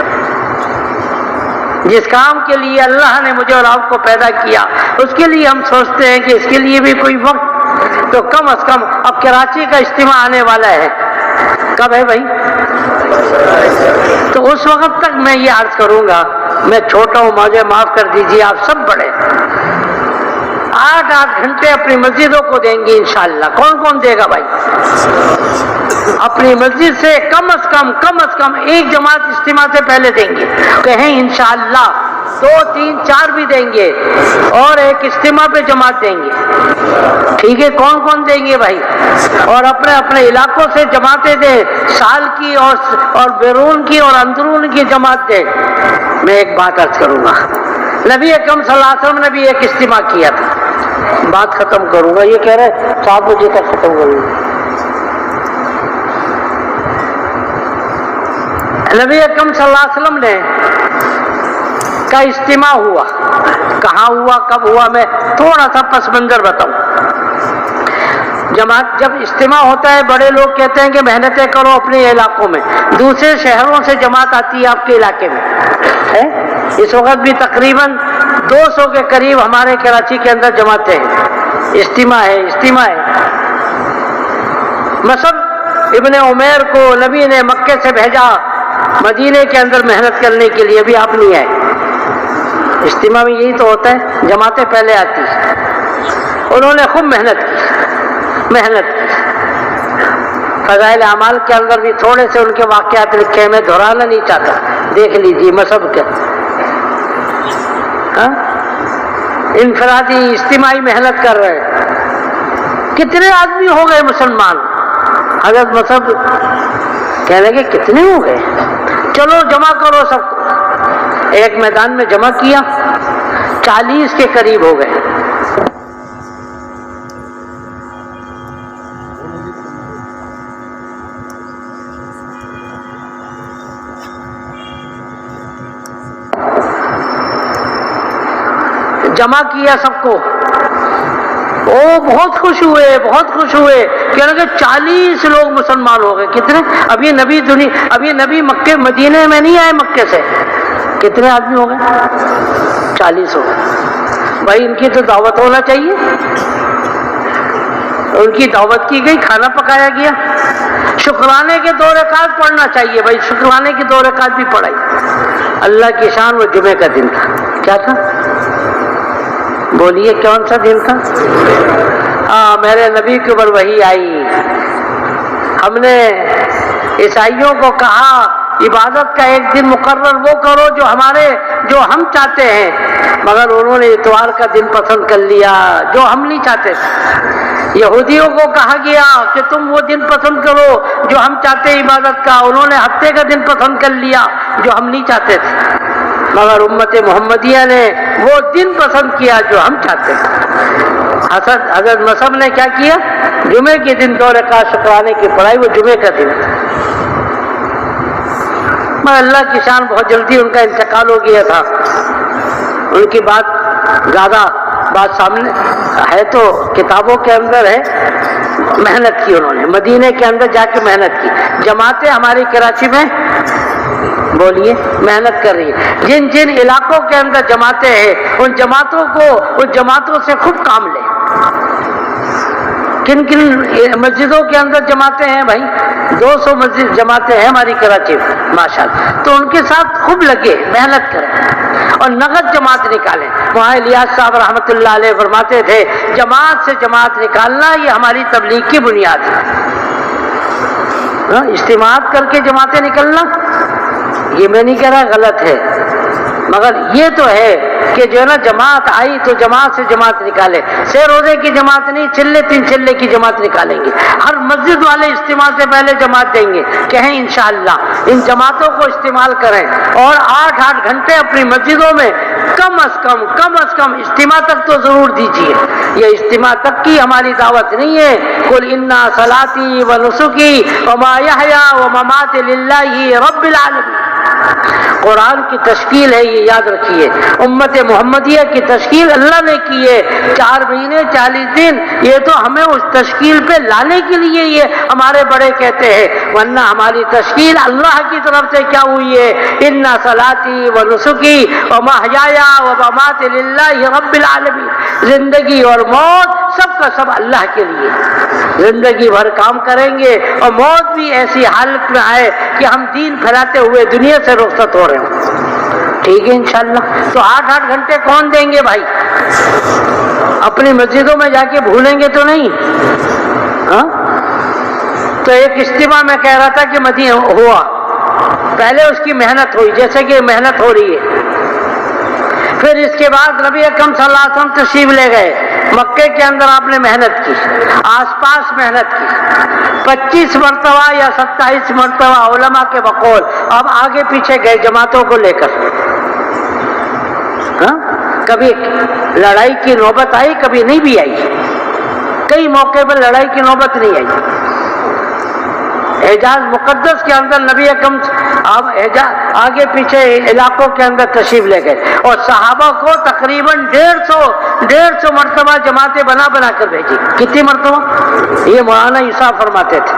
جس کام کے لیے اللہ نے مجھے اور آپ کو پیدا کیا اس کے لیے ہم سوچتے ہیں کہ اس کے لیے بھی کوئی وقت تو کم از کم. اب کراچی کا اجتماع آنے والا ہے، کب ہے بھائی؟ تو اس وقت تک میں یہ عرض کروں گا، میں چھوٹا ہوں مجھے معاف کر دیجیے، آپ سب بڑے. 8 گھنٹے اپنی مسجدوں کو دیں گے انشاءاللہ. کون دے گا بھائی؟ اپنی مسجد سے کم از کم ایک جماعت اجتماع سے پہلے دیں گے، کہیں انشاءاللہ 2 3 4 بھی دیں گے اور ایک اجتماع پہ جماعت دیں گے. ٹھیک ہے، کون دیں گے بھائی؟ اور اپنے علاقوں سے جماعتیں دیں، سال کی اور بیرون کی اور اندرون کی جماعت دیں. میں ایک بات عرض کروں گا، نبی اکرم صلی اللہ علیہ وسلم نے بھی ایک اجتماع کیا تھا. بات ختم کروں گا، یہ کہہ رہے 7 بجے تک ختم کروں گا. نبی اکرم صلی اللہ علیہ وسلم نے کا اجتماع ہوا، کہاں ہوا، کب ہوا، میں تھوڑا سا پس منظر بتاؤں. جماعت جب اجتماع ہوتا ہے، بڑے لوگ کہتے ہیں کہ محنتیں کرو اپنے علاقوں میں، دوسرے شہروں سے جماعت آتی ہے آپ کے علاقے میں. اس وقت بھی تقریباً 200 کے قریب ہمارے کراچی کے اندر جماعتیں ہیں. اجتماع ہے. مصعب ابن عمیر کو نبی نے مکے سے بھیجا مدینے کے اندر محنت کرنے کے لیے، ابھی آپ نہیں آئے. اجتماع میں یہی تو ہوتا ہے، جماعتیں پہلے آتی ہیں. انہوں نے خوب محنت کی. فضائل اعمال کے اندر بھی تھوڑے سے ان کے واقعات لکھے، میں دہرانا نہیں چاہتا، دیکھ لیجیے. مصعب کے انفرادی اجتماعی محنت کر رہے ہیں. کتنے آدمی ہو گئے مسلمان؟ حضرت مصعب کہنے لگے کتنے ہو گئے، چلو جمع کرو سب کو. ایک میدان میں جمع کیا، 40 کے قریب ہو گئے. جمع کیا سب کو، وہ بہت خوش ہوئے کہنے لگے 40 لوگ مسلمان ہو گئے. کتنے؟ ابھی نبی مکے مدینے میں نہیں آئے، مکے سے. کتنے آدمی ہو گئے؟ 40 ہو گئے. بھائی ان کی تو دعوت ہونا چاہیے. ان کی دعوت کی گئی، کھانا پکایا گیا. شکرانے کے 2 رکعت پڑھنا چاہیے بھائی، شکرانے کی 2 رکعت بھی پڑھائی. اللہ کی شان. وہ جمعے کا دن تھا. کیا تھا؟ بولیے کون سا دن تھا؟ میرے نبی کے اوپر وحی آئی. ہم نے عیسائیوں کو کہا عبادت کا ایک دن مقرر وہ کرو جو ہم چاہتے ہیں، مگر انہوں نے اتوار کا دن پسند کر لیا جو ہم نہیں چاہتے. یہودیوں کو کہا گیا کہ تم وہ دن پسند کرو جو ہم چاہتے ہیں عبادت کا، انہوں نے ہفتے کا دن پسند کر لیا جو ہم نہیں چاہتے تھے. مگر امت محمدیہ نے وہ دن پسند کیا جو ہم چاہتے ہیں. حضرت مصعب نے کیا کیا؟ جمعے کے دن 2 رکعت شکرانے کی پڑھائی. وہ جمعے کا دن تھا. مگر اللہ کی شان بہت جلدی ان کا انتقال ہو گیا تھا. ان کی زیادہ بات سامنے ہے تو کتابوں کے اندر ہے. محنت کی انہوں نے، مدینے کے اندر جا کے محنت کی. جماعتیں ہماری کراچی میں بولیے محنت کر رہی ہے. جن علاقوں کے اندر جماعتیں ہیں ان جماعتوں سے خود کام لیں. کن مسجدوں کے اندر جماعتیں ہیں بھائی؟ 200 مسجد جماعتیں ہیں ہماری کراچی میں ماشاءاللہ. تو ان کے ساتھ خوب لگے، محنت کریں. اور نقد جماعت نکالیں. وہاں الیاس صاحب رحمۃ اللہ علیہ فرماتے تھے جماعت سے جماعت نکالنا یہ ہماری تبلیغ کی بنیاد ہے. اجتماعات کر کے جماعتیں نکلنا یہ میں نہیں کہہ رہا غلط ہے، مگر یہ تو ہے کہ جو ہے نا جماعت آئی تو جماعت سے جماعت نکالے. سے روزے کی جماعت نہیں، چلے تین چلے کی جماعت نکالیں گے. ہر مسجد والے اجتماع سے پہلے جماعت دیں گے، کہیں انشاءاللہ ان جماعتوں کو استعمال کریں اور 8-8 گھنٹے اپنی مسجدوں میں کم از کم اجتماع تک تو ضرور دیجیے. یہ اجتماع تک کی ہماری دعوت نہیں ہے. قل انا صلاتی و نسکی ومحیایا ومماتی للہ رب العالمین. قرآن کی تشکیل ہے، یہ یاد رکھیے. امت محمدیہ کی تشکیل اللہ نے کی ہے. 4 مہینے 40 دن، یہ تو ہمیں اس تشکیل پہ لانے کے لیے یہ ہمارے بڑے کہتے ہیں، ورنہ ہماری تشکیل اللہ کی طرف سے کیا ہوئی ہے. انا صلاتی و نسکی ومحیایا ومماتی للہ رب العالمین. زندگی اور موت سب کا سب اللہ کے لیے. زندگی بھر کام کریں گے اور موت بھی ایسی حالت میں آئے کہ ہم دین پھیلاتے ہوئے دنیا سے رخصت ہو رہے ہوں. ٹھیک ہے انشاءاللہ. تو 8-8 گھنٹے کون دیں گے بھائی؟ اپنی مسجدوں میں جا کے بھولیں گے تو نہیں. تو ایک اجتماع میں کہہ رہا تھا کہ مدینہ ہوا، پہلے اس کی محنت ہوئی جیسے کہ محنت ہو رہی ہے. پھر اس کے بعد نبی اکرم صلی اللہ علیہ وسلم تشریف لے گئے. مکے کے اندر آپ نے محنت کی، آس پاس محنت کی. 25 مرتبہ یا 27 مرتبہ علماء کے بقول اب آگے پیچھے گئے جماعتوں کو لے کر. کبھی لڑائی کی نوبت آئی، کبھی نہیں بھی آئی. کئی موقع پر لڑائی کی نوبت نہیں آئی. حجاز مقدس کے اندر نبی اکرم آگے پیچھے علاقوں کے اندر تشریف لے گئے اور صحابہ کو تقریباً 150 مرتبہ جماعتیں بنا کر بھیجی. کتنی مرتبہ؟ یہ مولانا عیسیٰ فرماتے تھے.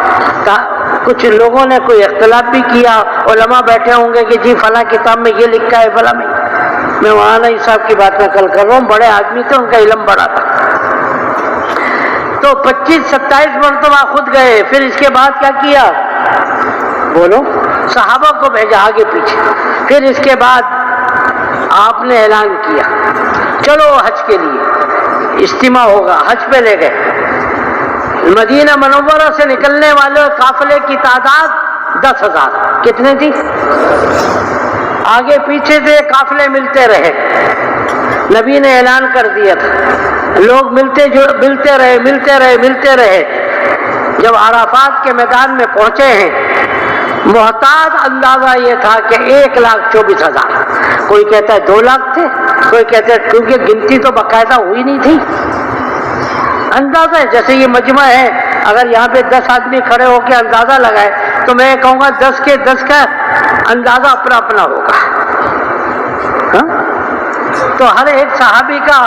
کچھ لوگوں نے کوئی اختلاف بھی کیا، علماء بیٹھے ہوں گے کہ جی فلاں کتاب میں یہ لکھا ہے فلاں میں. میں مولانا عیسیٰ کی بات میں کل کر رہا ہوں، بڑے آدمی تھے، ان کا علم بڑا تھا. تو 25-27 مرتبہ خود گئے. پھر اس کے بعد کیا کیا؟ بولو. صحابہ کو بھیجا آگے پیچھے. پھر اس کے بعد آپ نے اعلان کیا چلو حج کے لیے اجتماع ہوگا. حج پہ لے گئے. مدینہ منورہ سے نکلنے والے قافلے کی تعداد 10,000. کتنے تھی؟ آگے پیچھے سے قافلے ملتے رہے. نبی نے اعلان کر دیا تھا، لوگ ملتے رہے. جب عرفات کے میدان میں پہنچے ہیں، محتاط اندازہ یہ تھا کہ 1,24,000. کوئی کہتا ہے 2 لاکھ تھے، کوئی کہتا ہے، کیونکہ گنتی تو باقاعدہ ہوئی نہیں تھی. اندازہ ہے جیسے یہ مجمع ہے، اگر یہاں پہ 10 آدمی کھڑے ہو کے اندازہ لگائے تو میں کہوں گا 10 کے 10 کا اندازہ اپنا ہوگا. تو ہر ایک صحابی کا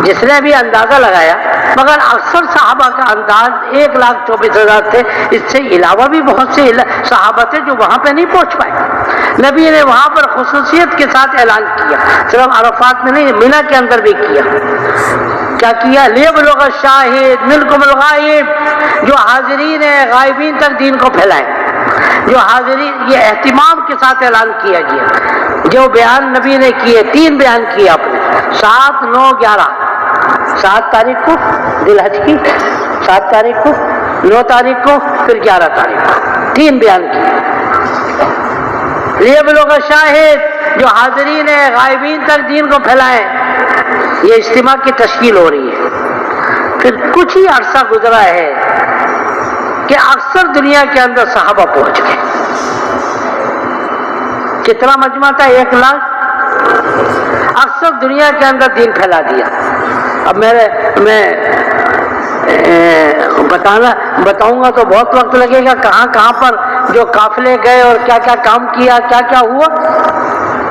جس نے بھی اندازہ لگایا، مگر اکثر صحابہ کا انداز 1,24,000 تھے. اس سے علاوہ بھی بہت سے صحابہ تھے جو وہاں پہ نہیں پہنچ پائے. نبی نے وہاں پر خصوصیت کے ساتھ اعلان کیا، صرف عرفات میں نہیں، مینا کے اندر بھی کیا. کیا کیا؟ لیبلغ الشاہد منکم الغائب. جو حاضرین ہیں غائبین تک دین کو پھیلائیں. جو حاضرین، یہ اہتمام کے ساتھ اعلان کیا گیا. جو بیان نبی نے کیے، 3 بیان کیے آپ نے، 7, 9, 11. 7 تاریخ کو ذی الحج کی، 7 تاریخ کو، 9 تاریخ کو، پھر 11 تاریخ کو 3 بیان کیے. لیبلغ الشاہد، جو حاضرین ہیں غائبین تک دین کو پھیلائیں. یہ اجتماع کی تشکیل ہو رہی ہے. پھر کچھ ہی عرصہ گزرا ہے کہ اکثر دنیا کے اندر صحابہ پہنچ گئے. کتنا مجمع تھا؟ 1 لاکھ. اکثر دنیا کے اندر دین پھیلا دیا. اب میں بتاؤں گا تو بہت وقت لگے گا کہاں پر جو قافلے گئے اور کیا کیا کام کیا، کیا ہوا.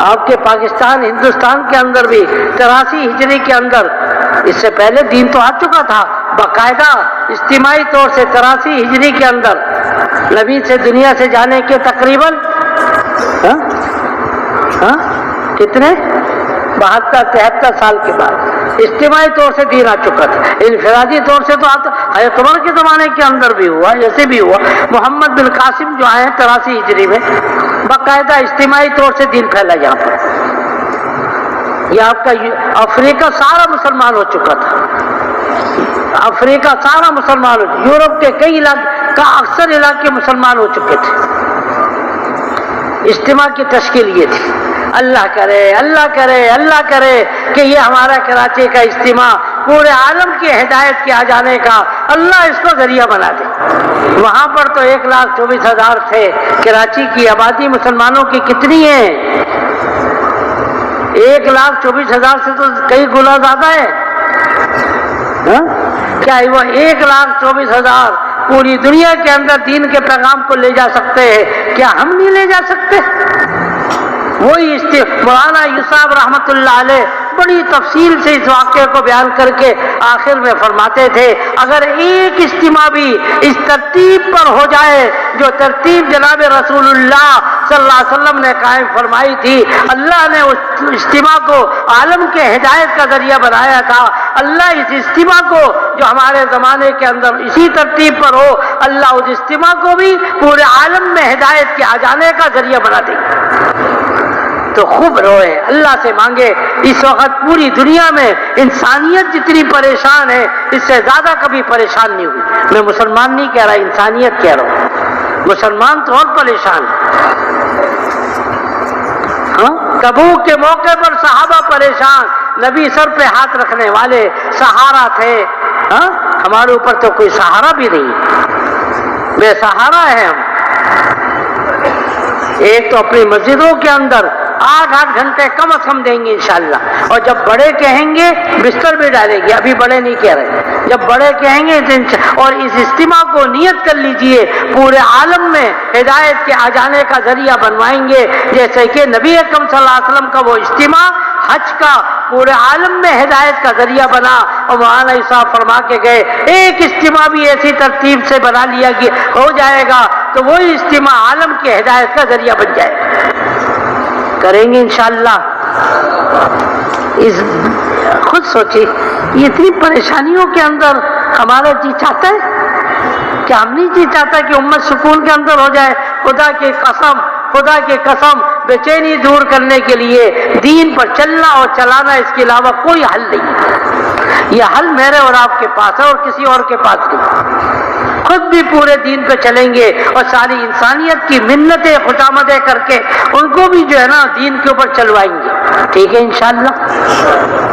آپ کے پاکستان ہندوستان کے اندر بھی 83 ہجری کے اندر، اس سے پہلے دین تو آ چکا تھا باقاعدہ اجتماعی طور سے. 83 ہجری کے اندر نبی سے دنیا سے جانے کے تقریباً کتنے 72-73 سال کے بعد اجتماعی طور سے دین آ چکا تھا. انفرادی طور سے تو حضرت عمر کے زمانے کے اندر بھی ہوا، ایسے بھی ہوا. محمد بن قاسم جو آئے ہیں 83 ہجری میں، باقاعدہ اجتماعی طور سے دین پھیلا یہاں پر. یہ آپ کا افریقہ سارا مسلمان ہو چکا تھا، افریقہ سارا مسلمان ہو چکا، یورپ کے کئی علاقے کا اکثر علاقے مسلمان ہو چکے تھے۔ اجتماع کی تشکیل یہ تھی، اللہ کرے اللہ کرے اللہ کرے کہ یہ ہمارا کراچی کا اجتماع پورے عالم کی ہدایت کے آ جانے کا اللہ اس کو ذریعہ بنا دے۔ وہاں پر تو 1,24,000 تھے، کراچی کی آبادی مسلمانوں کی کتنی ہے؟ 1,24,000 سے تو کئی گنا زیادہ ہے۔ کیا وہ 1,24,000 پوری دنیا کے اندر دین کے پیغام کو لے جا سکتے ہیں؟ کیا ہم نہیں لے جا سکتے؟ وہی مولانا یوسف رحمت اللہ علیہ بڑی تفصیل سے اس واقعے کو بیان کر کے آخر میں فرماتے تھے، اگر ایک اجتماع بھی اس ترتیب پر ہو جائے جو ترتیب جناب رسول اللہ صلی اللہ علیہ وسلم نے قائم فرمائی تھی، اللہ نے اس اجتماع کو عالم کے ہدایت کا ذریعہ بنایا تھا، اللہ اس اجتماع کو جو ہمارے زمانے کے اندر اسی ترتیب پر ہو، اللہ اس اجتماع کو بھی پورے عالم میں ہدایت کے آ جانے کا ذریعہ بنا دے۔ تو خوب روئے، اللہ سے مانگے۔ اس وقت پوری دنیا میں انسانیت جتنی پریشان ہے اس سے زیادہ کبھی پریشان نہیں ہوئی۔ میں مسلمان نہیں کہہ رہا، انسانیت کہہ رہا ہوں، مسلمان تو اور پریشان ہے۔ تبوک کے موقع پر صحابہ پریشان، نبی سر پہ ہاتھ رکھنے والے سہارا تھے، ہمارے اوپر تو کوئی سہارا بھی نہیں، بے سہارا ہے ہم۔ ایک تو اپنی مسجدوں کے اندر 8 گھنٹے کم از کم دیں گے انشاءاللہ، اور جب بڑے کہیں گے بستر بھی ڈالیں گے، ابھی بڑے نہیں کہہ رہے، جب بڑے کہیں گے اور اس اجتماع کو نیت کر لیجئے پورے عالم میں ہدایت کے آ جانے کا ذریعہ بنوائیں گے، جیسے کہ نبی اکرم صلی اللہ علیہ وسلم کا وہ اجتماع حج کا پورے عالم میں ہدایت کا ذریعہ بنا، اور مولانا صاحب فرما کے گئے ایک اجتماع بھی ایسی ترتیب سے بنا لیا کہ ہو جائے گا تو وہی اجتماع عالم کی ہدایت کا ذریعہ بن جائے گا۔ کریں گے انشاءاللہ۔ خود سوچیں، یہ اتنی پریشانیوں کے اندر ہمارا جی چاہتا ہے؟ کیا ہم نہیں جی چاہتا کہ امت سکون کے اندر ہو جائے؟ خدا کی قسم بے چینی دور کرنے کے لیے دین پر چلنا اور چلانا، اس کے علاوہ کوئی حل نہیں ہے۔ یہ حل میرے اور آپ کے پاس ہے اور کسی اور کے پاس نہیں۔ خود بھی پورے دین پہ چلیں گے اور ساری انسانیت کی منتیں خوشامدیں کر کے ان کو بھی جو ہے نا دین کے اوپر چلوائیں گے۔ ٹھیک ہے انشاءاللہ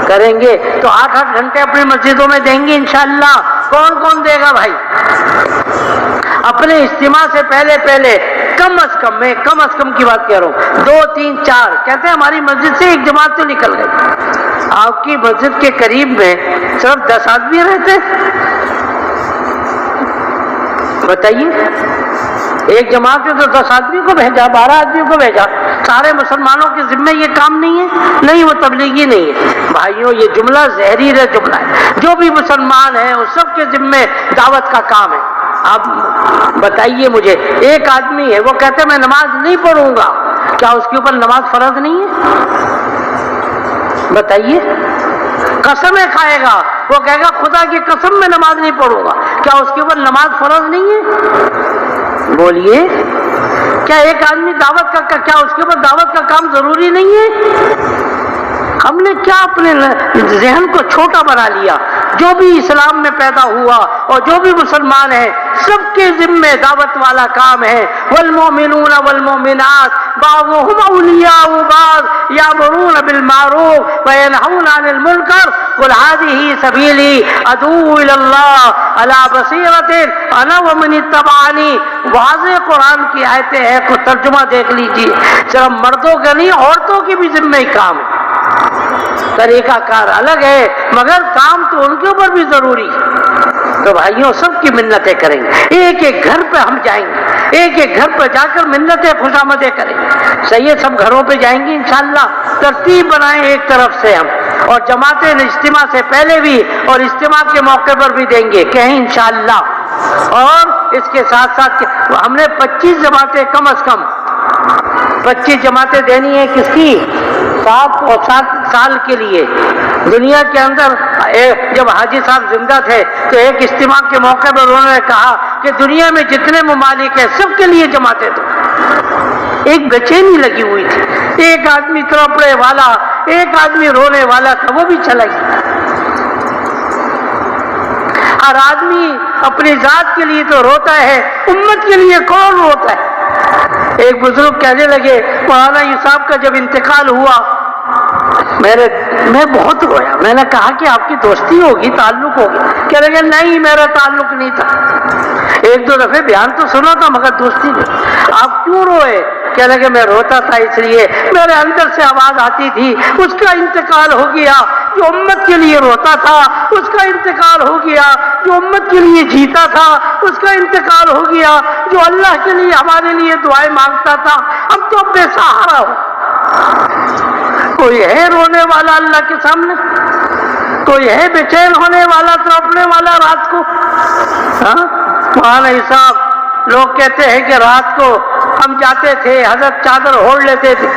کریں گے تو 8 گھنٹے اپنی مسجدوں میں دیں گے انشاءاللہ۔ کون کون دے گا بھائی؟ اپنے اجتماع سے پہلے کم از کم، میں کم از کم کی بات کہہ رہا ہوں، 2 3 4 کہتے ہیں ہماری مسجد سے ایک جماعت تو نکل گئی۔ آپ کی مسجد کے قریب میں صرف 10 آدمی رہتے، بتائیے، ایک جماعت میں تو 10 آدمی کو بھیجا، 12 آدمیوں کو بھیجا، سارے مسلمانوں کے ذمے یہ کام نہیں ہے؟ نہیں، وہ تبلیغی نہیں ہے بھائیوں، یہ جملہ زہریلا جملہ ہے۔ جو بھی مسلمان ہیں اس سب کے ذمے دعوت کا کام ہے۔ آپ بتائیے مجھے، ایک آدمی ہے وہ کہتے ہیں میں نماز نہیں پڑھوں گا، کیا اس کے اوپر نماز فرض نہیں ہے؟ بتائیے، قسمیں کھائے گا، وہ کہے گا خدا کی قسم میں نماز نہیں پڑھوں گا، کیا اس کے اوپر نماز فرض نہیں ہے؟ بولیے، کیا ایک آدمی دعوت کا، کیا اس کے اوپر دعوت کا کام ضروری نہیں ہے؟ ہم نے کیا اپنے ذہن کو چھوٹا بنا لیا؟ جو بھی اسلام میں پیدا ہوا اور جو بھی مسلمان ہیں سب کے ذمے دعوت والا کام ہے۔ والمؤمنون والمؤمنات بعضهم اولیاء بعض یامرون بالمعروف وینہون عن المنکر قل هذه سبیلی ادعو الی اللہ علی بصیرۃ انا ومن اتبعنی۔ واضح قرآن کی آیتیں ہیں، کو ترجمہ دیکھ لیجیے، صرف مردوں کا نہیں عورتوں کی بھی ذمہ کام ہے۔ طریقہ کار الگ ہے مگر کام تو ان کے اوپر بھی ضروری ہے۔ تو بھائیوں سب کی منتیں کریں گے، ایک ایک گھر پہ ہم جائیں گے، ایک ایک گھر پہ جا کر منتیں خوشامدیں کریں گے۔ صحیح ہے، سب گھروں پہ جائیں گے انشاءاللہ، ترتیب بنائیں ایک طرف سے ہم، اور جماعتیں اجتماع سے پہلے بھی اور اجتماع کے موقع پر بھی دیں گے، کہیں انشاءاللہ۔ اور اس کے ساتھ ساتھ ہم نے 25 جماعتیں کم از کم 25 جماعتیں دینی ہے، کس کی؟ 7 سال کے لیے۔ دنیا کے اندر جب حاجی صاحب زندہ تھے تو ایک اجتماع کے موقع پر انہوں نے کہا کہ دنیا میں جتنے ممالک ہیں سب کے لیے جماعتیں دو۔ ایک بے چینی لگی ہوئی تھی، ایک آدمی تڑپنے والا ایک آدمی رونے والا تھا وہ بھی چلا گیا. ہر آدمی اپنی ذات کے لیے تو روتا ہے, امت کے لیے کون روتا ہے؟ ایک بزرگ کہنے لگے مولانا یوسف کا جب انتقال ہوا میں بہت رویا. میں نے کہا کہ آپ کی دوستی ہوگی, تعلق ہوگی. کہنے لگے نہیں, میرا تعلق نہیں تھا. ایک دو دفعے بیان تو سنا تھا مگر دوستی نہیں. آپ کیوں روئے؟ کہنے لگے میں روتا تھا اس لیے میرے اندر سے آواز آتی تھی اس کا انتقال ہو گیا. جو امت کے لیے روتا تھا اس کا انتقال ہو گیا. جو امت کے لیے جیتا تھا اس کا انتقال ہو گیا. جو اللہ کے لیے ہمارے لیے دعائیں مانگتا تھا اب تو بے سہارا ہو. کوئی ہے رونے والا اللہ کے سامنے؟ کوئی ہے بے چین ہونے والا, تڑپنے والا رات کو؟ مولانا صاحب لوگ کہتے ہیں کہ رات کو ہم جاتے تھے, حضرت چادر اوڑھ لیتے تھے,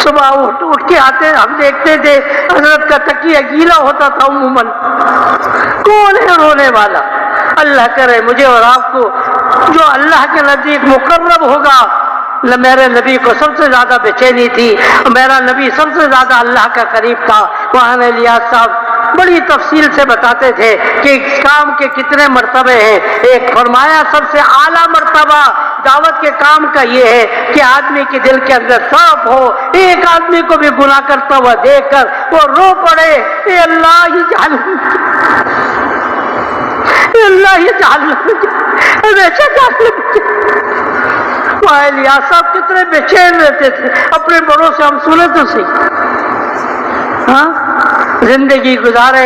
صبح اٹھ کے آتے, ہم دیکھتے تھے حضرت کا تکیہ گیلا ہوتا تھا عموماً. کون ہے رونے والا؟ اللہ کرے مجھے اور آپ کو جو اللہ کے نزدیک مقرب ہوگا. میرے نبی کو سب سے زیادہ بے چینی تھی, میرا نبی سب سے زیادہ اللہ کا قریب تھا. مولانا الیاس صاحب بڑی تفصیل سے بتاتے تھے کہ اس کام کے کتنے مرتبے ہیں. ایک فرمایا سب سے اعلیٰ مرتبہ دعوت کے کام کا یہ ہے کہ آدمی کے دل کے اندر صاف ہو. ایک آدمی کو بھی گناہ کرتا ہوا دیکھ کر وہ رو پڑے, اے اللہ ہی جعل, اے اللہ ہی جعل, ویسے جعل. الیاس صاحب کتنے بے چین رہتے تھے. اپنے بڑوں سے ہم سنے تو صحیح. زندگی گزارے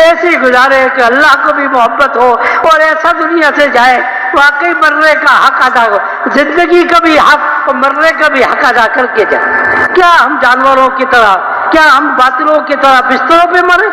ایسی گزارے کہ اللہ کو بھی محبت ہو اور ایسا دنیا سے جائے واقعی مرنے کا حق ادا ہو. زندگی کا بھی حق اور مرنے کا بھی حق ادا کر کے جائے. کیا ہم جانوروں کی طرح, کیا ہم باطلوں کی طرح بستروں پہ مرے؟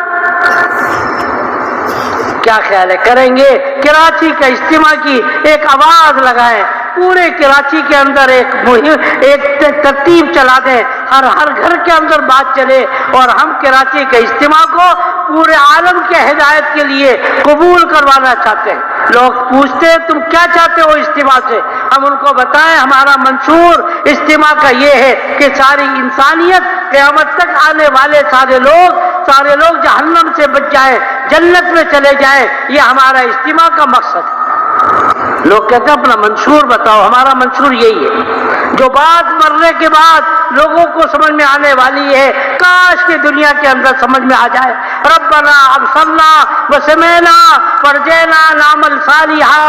کیا خیال ہے کریں گے؟ کراچی کا اجتماع کی ایک آواز لگائیں, پورے کراچی کے اندر ایک ترتیب چلا دیں, ہر گھر کے اندر بات چلے اور ہم کراچی کے اجتماع کو پورے عالم کے ہدایت کے لیے قبول کروانا چاہتے ہیں. لوگ پوچھتے ہیں تم کیا چاہتے ہو اجتماع سے؟ ہم ان کو بتائیں ہمارا منشور اجتماع کا یہ ہے کہ ساری انسانیت قیامت تک آنے والے سارے لوگ جہنم سے بچ جائیں, جنت میں چلے جائیں. یہ ہمارا اجتماع کا مقصد ہے. لوگ کہتے ہیں اپنا منشور بتاؤ. ہمارا منشور یہی ہے جو بات مرنے کے بعد لوگوں کو سمجھ میں آنے والی ہے, کاش کہ دنیا کے اندر سمجھ میں آ جائے. ربنا ابصرنا وسمعنا فرجعنا نعمل صالحا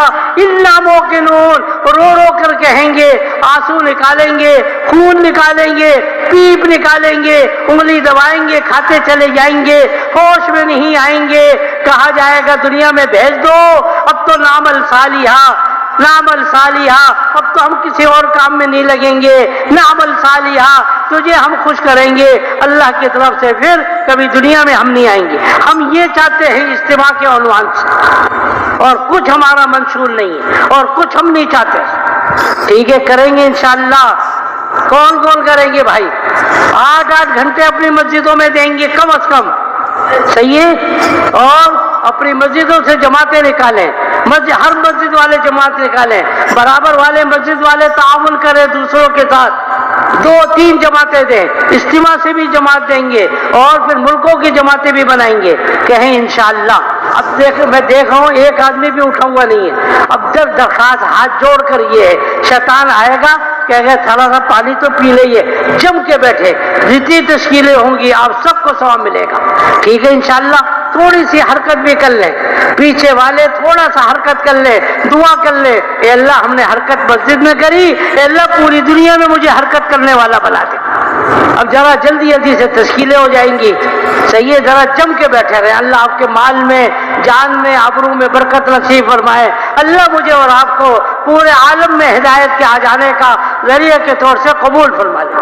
انا موقنون. رو رو کر کہیں گے, آنسو نکالیں گے, خون نکالیں گے, پیپ نکالیں گے, انگلی دبائیں گے, کھاتے چلے جائیں گے, ہوش میں نہیں آئیں گے. کہا جائے گا دنیا میں بھیج دو, اب تو نعمل صالحہ, اب تو ہم کسی اور کام میں نہیں لگیں گے. نعمل صالحہ, تجھے ہم خوش کریں گے اللہ کی طرف سے, پھر کبھی دنیا میں ہم نہیں آئیں گے. ہم یہ چاہتے ہیں اجتماع کے عنوان سے, اور کچھ ہمارا منشور نہیں ہے اور کچھ ہم نہیں چاہتے. ٹھیک ہے کریں گے انشاءاللہ. کون کون کریں گے بھائی؟ 8 گھنٹے اپنی مسجدوں میں دیں گے کم از کم, صحیح ہے. اور اپنی مسجدوں سے جماعتیں نکالیں, ہر مسجد والے جماعت نکالیں, برابر والے مسجد والے تعاون کریں دوسروں کے ساتھ, 2-3 جماعتیں دیں. اجتماع سے بھی جماعت دیں گے اور پھر ملکوں کی جماعتیں بھی بنائیں گے. کہیں انشاءاللہ. اب میں دیکھ رہا ہوں ایک آدمی بھی اٹھا ہوا نہیں ہے. اب جب درخواست ہاتھ جوڑ کر یہ ہے, شیطان آئے گا کہ اگر تھوڑا سا پانی تو پی لئیے, جم کے بیٹھے, جتنی تشکیلیں ہوں گی آپ سب کو ثواب ملے گا. ٹھیک ہے انشاءاللہ. تھوڑی سی حرکت بھی کر لیں, پیچھے والے تھوڑا سا حرکت کر لیں, دعا کر لیں, اے اللہ ہم نے حرکت مسجد میں کری, اے اللہ پوری دنیا میں مجھے حرکت کرنے والا بنا دے. اب ذرا جلدی سے تشکیلیں ہو جائیں گی. صحیح ہے, ذرا جم کے بیٹھے رہے. اللہ آپ کے مال میں, جان میں, آبرو میں برکت نصیب فرمائے. اللہ مجھے اور آپ کو پورے عالم میں ہدایت کے آ جانے کا ذریعہ کے طور سے قبول فرما لے.